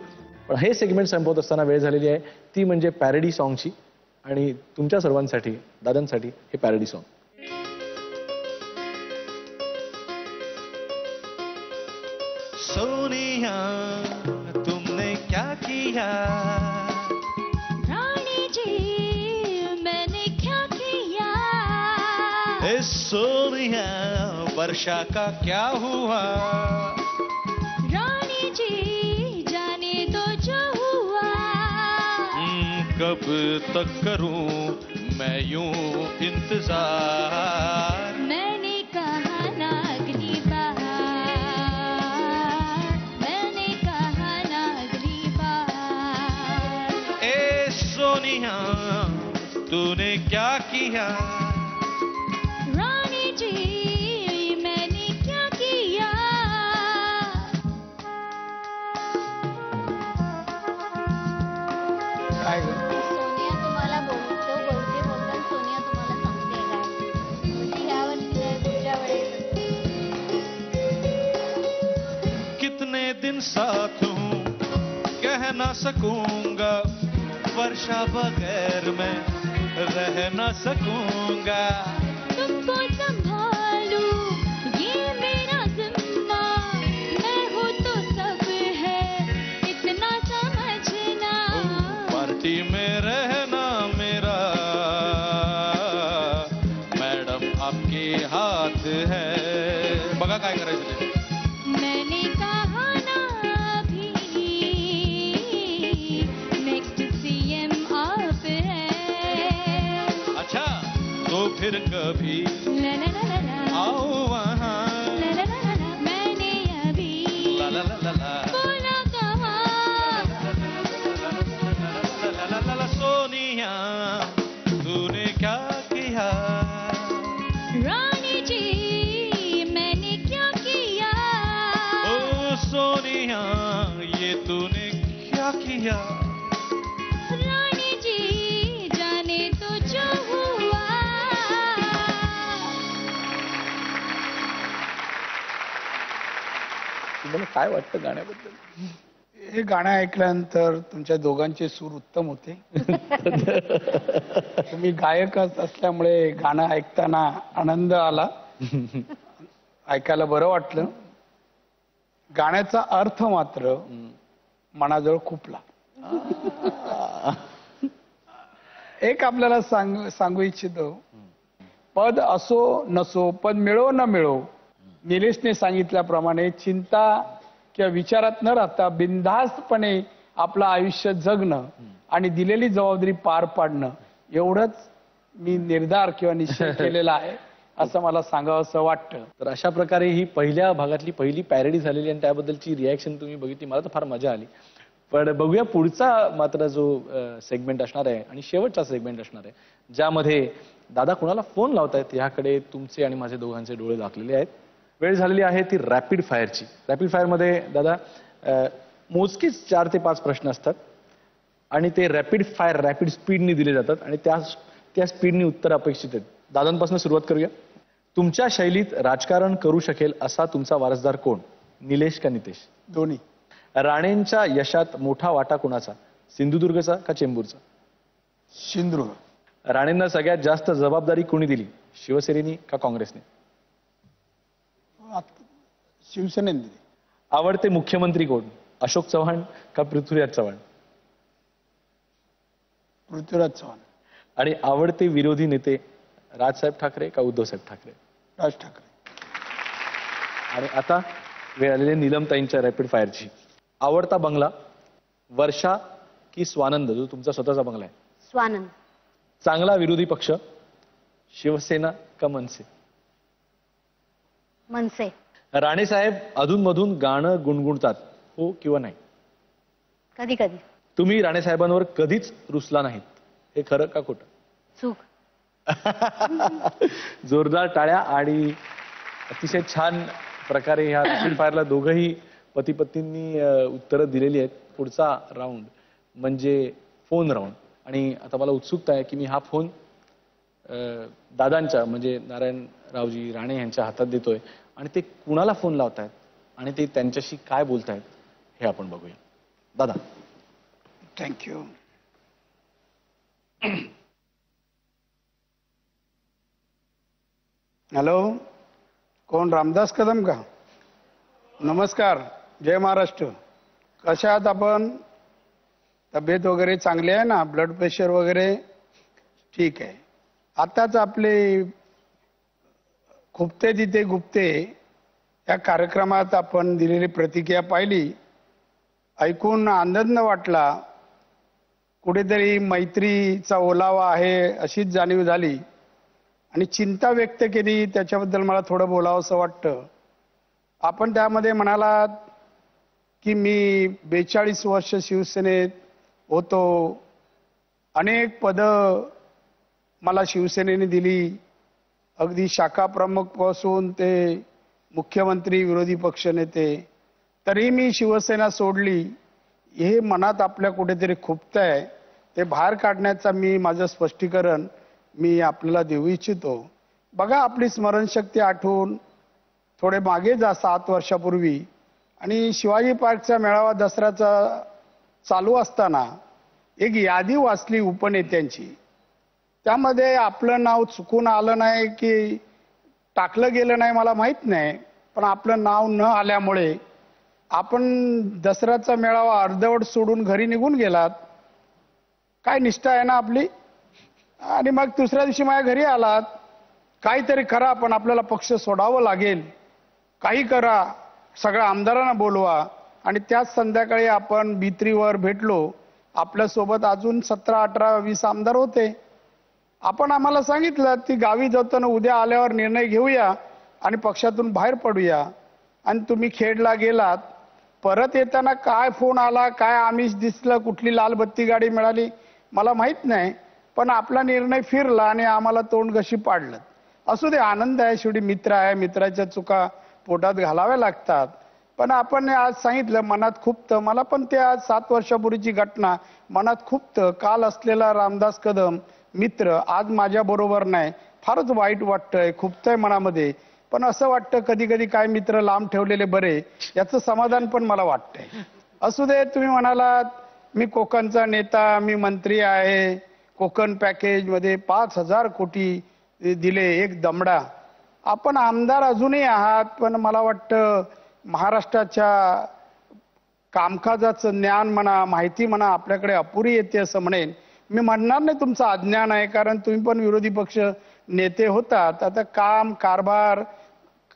पण हे सेगमेंट संपवत असताना वेळ झालेली आहे ती म्हणजे पॅरडी सॉंगची, आणि तुमच्या सर्वांसाठी, दादांसाठी हे पॅरडी सॉंग. सोनिया तुमने क्या किया, रानी जी मैंने क्या किया, सोनिया वर्षा का क्या हुआ, रानी जी जाने दो जो हुआ, कब तक करूं मैं यूं इंतजार, मैंने कहा ना अगली बार, मैंने कहा ना अगली बार, ए सोनिया तूने क्या किया, रानी जी मैंने क्या किया, काय सोनिया तुम्हाला बोलतो बोलते बोलताना सोनिया तुम्हाला सांगते काय म्हणजे यावर्षी नाही, पुढच्या वेळेस. कितने दिन साथ हूँ कह ना सकूंगा, वर्षा बगैर मैं रह ना सकूंगा, तुमको संभालू ये मेरा जिम्मा, मैं हूँ तो सब है इतना समझना, पार्टी में रहना मेरा मैडम आपके हाथ है. बघा काय करायचं ते. मैंने कहा ना अभी नेक्स्ट CM आप है, अच्छा तो फिर कभी ला ला ला ला आओ वहाँ, ला ला ला ला, मैंने अभी ला ला ला ला ला, बोला कहा, ला ला ला ला. सोनिया तूने क्या किया, रानी जी मैंने क्या किया, ओ सोनिया ये तूने क्या किया, रानी जी जाने तुम्हाला काय वाटतं गाण्याबद्दल? हे गाणं ऐकल्यानंतर तुमच्या दोघांचे सूर उत्तम होते. तुम्ही गायकच असल्यामुळे गाणं ऐकताना आनंद आला, ऐकायला बरं वाटलं. गाण्याचा अर्थ मात्र मनाजवळ खुपला. एक आपल्याला सांगू इच्छितो, पद असो नसो, पद मिळो न मिळो, निलेशने सांगितल्याप्रमाणे चिंता किंवा विचारात न राहता बिनधास्तपणे आपलं आयुष्य जगणं आणि दिलेली जबाबदारी पार पाडणं, एवढंच मी निर्धार किंवा निश्चय केलेला आहे असं मला सांगावं असं वाटतं. तर अशा प्रकारे ही पहिल्या भागातली पहिली पॅरडी झालेली आणि त्याबद्दलची रिॲक्शन तुम्ही बघितली, मला तर फार मजा आली. पण बघूया पुढचा मात्र जो सेगमेंट असणार आहे आणि शेवटचा सेगमेंट असणार आहे, ज्यामध्ये दादा कुणाला फोन लावतायत याकडे तुमचे आणि माझे दोघांचे डोळे लागलेले आहेत. वेळ झालेली आहे ती रॅपिड फायरची. रॅपिड फायरमध्ये दादा मोजकेच 4 ते 5 प्रश्न असतात आणि ते रॅपिड फायर रॅपिड स्पीडनी दिले जातात आणि त्या स्पीडनी उत्तर अपेक्षित आहेत. दादांपासून सुरुवात करूया. तुमच्या शैलीत राजकारण करू शकेल असा तुमचा वारसदार कोण, निलेश का नितेश? दोन्ही. राणेंच्या यशात मोठा वाटा कोणाचा, सिंधुदुर्गचा का चेंबूरचा? सिंधुदुर्ग. राणेंना सगळ्यात जास्त जबाबदारी कोणी दिली, शिवसेनेनी का काँग्रेसने? शिवसेनेने दिली. आवडते मुख्यमंत्री कोण, अशोक चव्हाण का पृथ्वीराज चव्हाण? पृथ्वीराज चव्हाण. आणि आवडते विरोधी नेते राजसाहेब ठाकरे का उद्धवसाहेब ठाकरे? राज ठाकरे. आणि आता वेळ आलेली नीलमताईंच्या रॅपिड फायरची. आवडता बंगला, वर्षा की स्वानंद जो तुमचा स्वतःचा बंगला आहे? स्वानंद. चांगला विरोधी पक्ष, शिवसेना का मनसे? मनसे. राणे साहेब अधूनमधून गाणं गुणगुणतात, हो किंवा नाही? कधी कधी. तुम्ही राणे साहेबांवर कधीच रुसला नाहीत, हे खरं का खोटं? चूक. जोरदार टाळ्या. आणि अतिशय छान प्रकारे ह्या रॅपिड फायरला दोघंही पती पत्नींनी उत्तरं दिलेली आहेत. पुढचा राऊंड म्हणजे फोन राऊंड. आणि आता मला उत्सुकता आहे की मी हा फोन दादांच्या म्हणजे नारायणरावजी राणे यांच्या हातात देतोय आणि ते कुणाला फोन लावतायत आणि ते त्यांच्याशी काय बोलतायत हे आपण बघूया. दादा. थँक्यू. हॅलो, कोण, रामदास कदम का? नमस्कार, जय महाराष्ट्र. कशा आहात आपण? तब्येत वगैरे चांगली आहे ना? ब्लड प्रेशर वगैरे ठीक आहे? आताच आपले खुपते तिथे गुप्ते या कार्यक्रमात आपण दिलेली प्रतिक्रिया पाहिली, ऐकून आनंद वाटला. कुठेतरी मैत्रीचा ओलावा आहे अशीच जाणीव झाली आणि चिंता व्यक्त केली, त्याच्याबद्दल मला थोडं बोलावं असं वाटतं. आपण त्यामध्ये म्हणालात की मी 42 वर्ष शिवसेनेत होतो, अनेक पदं मला शिवसेनेने दिली, अगदी शाखा प्रमुख पासून ते मुख्यमंत्री, विरोधी पक्षनेते, तरी मी शिवसेना सोडली. हे मनात आपल्या कुठेतरी खुपतंय, ते बाहेर काढण्याचा मी माझं स्पष्टीकरण मी आपल्याला देऊ इच्छितो. बघा, आपली स्मरणशक्ती आठवून थोडे मागे जा 7 वर्षापूर्वी, आणि शिवाजी पार्कचा मेळावा दसऱ्याचा चालू असताना एक यादी वाचली उपनेत्यांची. त्यामध्ये आपलं नाव चुकून आलं नाही की टाकलं गेलं नाही मला माहित नाही, पण आपलं नाव न आल्यामुळे आपण दसऱ्याचा मेळावा अर्धवट सोडून घरी निघून गेलात. काय निष्ठा आहे ना आपली. आणि मग दुसऱ्या दिवशी माझ्या घरी आलात. काहीतरी करा, पण आपल्याला पक्ष सोडावं लागेल, काही करा, सगळ्या आमदारांना बोलवा. आणि त्याच संध्याकाळी आपण बित्रीवर भेटलो. आपल्यासोबत अजून 17, 18, 20 आमदार होते. आपण आम्हाला सांगितलं की गावी जाताना उद्या आल्यावर निर्णय घेऊया आणि पक्षातून बाहेर पडूया. आणि तुम्ही खेडला गेलात. परत येताना काय फोन आला, काय आमिष दिसलं, कुठली लाल बत्ती गाडी मिळाली मला माहित नाही, पण आपला निर्णय फिरला आणि आम्हाला तोंड कशी पाडलं. असू दे, आनंद आहे, शेवटी मित्र आहे, मित्राच्या चुका पोटात घालाव्या लागतात. पण आपण आज सांगितलं मनात खुपतं. मला पण ते आज 7 वर्षापूर्वीची घटना मनात खुपतं. काल असलेला रामदास कदम मित्र आज माझ्या बरोबर नाही, फारच वाईट वाटतंय, खुपतंय मनामध्ये. पण असं वाटतं कधी कधी काय मित्र लांब ठेवलेले बरे, याचं समाधान पण मला वाटतंय. असू दे, तुम्ही म्हणालात मी कोकणचा नेता, मी मंत्री आहे, कोकण पॅकेज मध्ये 5,000 कोटी दिले, एक दमडा. आपण आमदार अजूनही आहात, पण मला वाटतं महाराष्ट्राच्या कामकाजाचं ज्ञान म्हणा, माहिती म्हणा, आपल्याकडे अपुरी येते असं म्हणेन. मी म्हणणार नाही तुमचं अज्ञान आहे, कारण तुम्ही पण विरोधी पक्ष नेते होतात. आता काम कारभार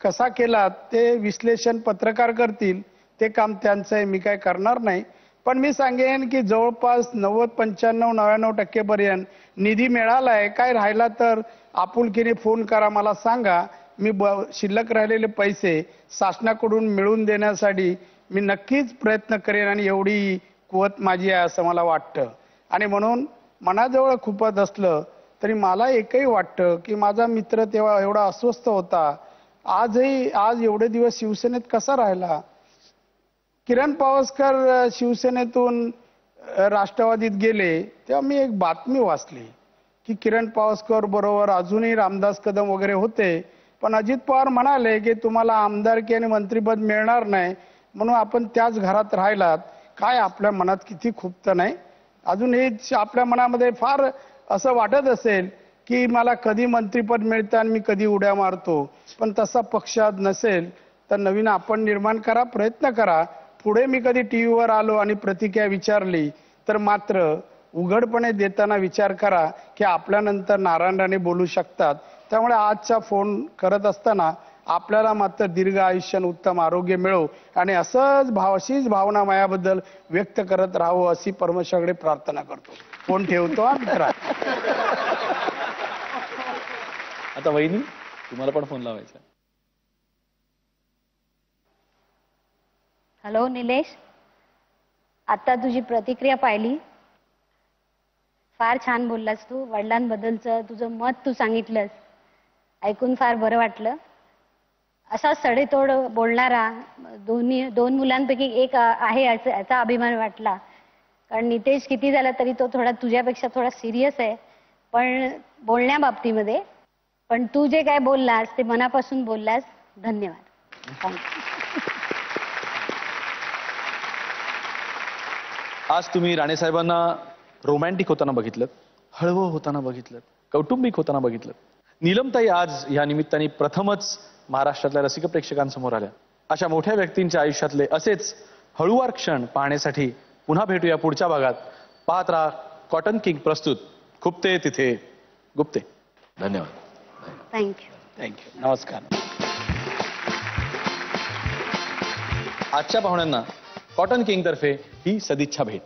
कसा केला ते विश्लेषण पत्रकार करतील, ते काम त्यांचं आहे, मी काय करणार नाही. पण मी सांगेन की जवळपास 90-95-99% पर्यंत निधी मिळालाय. काय राहिला तर आपुलकीने फोन करा, मला सांगा. मी शिल्लक राहिलेले पैसे शासनाकडून मिळवून देण्यासाठी मी नक्कीच प्रयत्न करेन, आणि एवढी कुवत माझी आहे असं मला वाटतं. आणि म्हणून मनाजवळ खूपच असलं तरी मला एकही वाटतं की माझा मित्र तेव्हा एवढा अस्वस्थ होता, आज एवढे दिवस शिवसेनेत कसा राहिला. किरण पावसकर शिवसेनेतून राष्ट्रवादीत गेले तेव्हा मी एक बातमी वाचली की किरण पावसकर बरोबर अजूनही रामदास कदम वगैरे होते, पण अजित पवार म्हणाले की तुम्हाला आमदारकी आणि मंत्रीपद मिळणार नाही, म्हणून आपण त्याच घरात राहिलात. काय आपल्या मनात किती खुपत नाही. अजूनही आपल्या मनामध्ये फार असं वाटत असेल की मला कधी मंत्रीपद मिळतं आणि मी कधी उड्या मारतो, पण तसा पक्षात नसेल तर नवीन आपण निर्माण करा, प्रयत्न करा. पुढे मी कधी टीव्हीवर आलो आणि प्रतिक्रिया विचारली तर मात्र उघडपणे देताना विचार करा की आपल्यानंतर नारायण राणे बोलू शकतात. त्यामुळे आजचा फोन करत असताना आपल्याला मात्र दीर्घ आयुष्य आणि उत्तम आरोग्य मिळो, आणि असंच अशीच भावना मायाबद्दल व्यक्त करत राहावं अशी परमेश्वराकडे प्रार्थना करतो. फोन ठेवतो हा मित्रा. आता वहिनी, तुम्हाला पण फोन लावायचा. हॅलो निलेश, आता तुझी प्रतिक्रिया पाहिली, फार छान बोललास तू. वडिलांबद्दलचं तुझं मत तू सांगितलंस, ऐकून फार बरं वाटलं. असा सडेतोड बोलणारा दोन मुलांपैकी एक आहे याचा अभिमान वाटला. कारण नितेश किती झाला तरी तो तुझ्यापेक्षा थोडा सिरियस आहे पण बोलण्या बाबतीमध्ये. पण तू जे काय बोललास ते मनापासून बोललास. धन्यवाद. आज तुम्ही राणे साहेबांना रोमॅन्टिक होताना बघितलं, हळवं होताना बघितलं, कौटुंबिक होताना बघितलं. नीलमताई आज या निमित्ताने प्रथमच महाराष्ट्रातल्या रसिक प्रेक्षकांसमोर आल्या. अशा मोठ्या व्यक्तींच्या आयुष्यातले असेच हळूवार क्षण पाहण्यासाठी पुन्हा भेटूया पुढच्या भागात. पाहत राहा कॉटन किंग प्रस्तुत खुपते तिथे गुप्ते. धन्यवाद. थँक्यू. नमस्कार. आजच्या पाहुण्यांना कॉटन किंग तर्फे ही सदिच्छा भेट.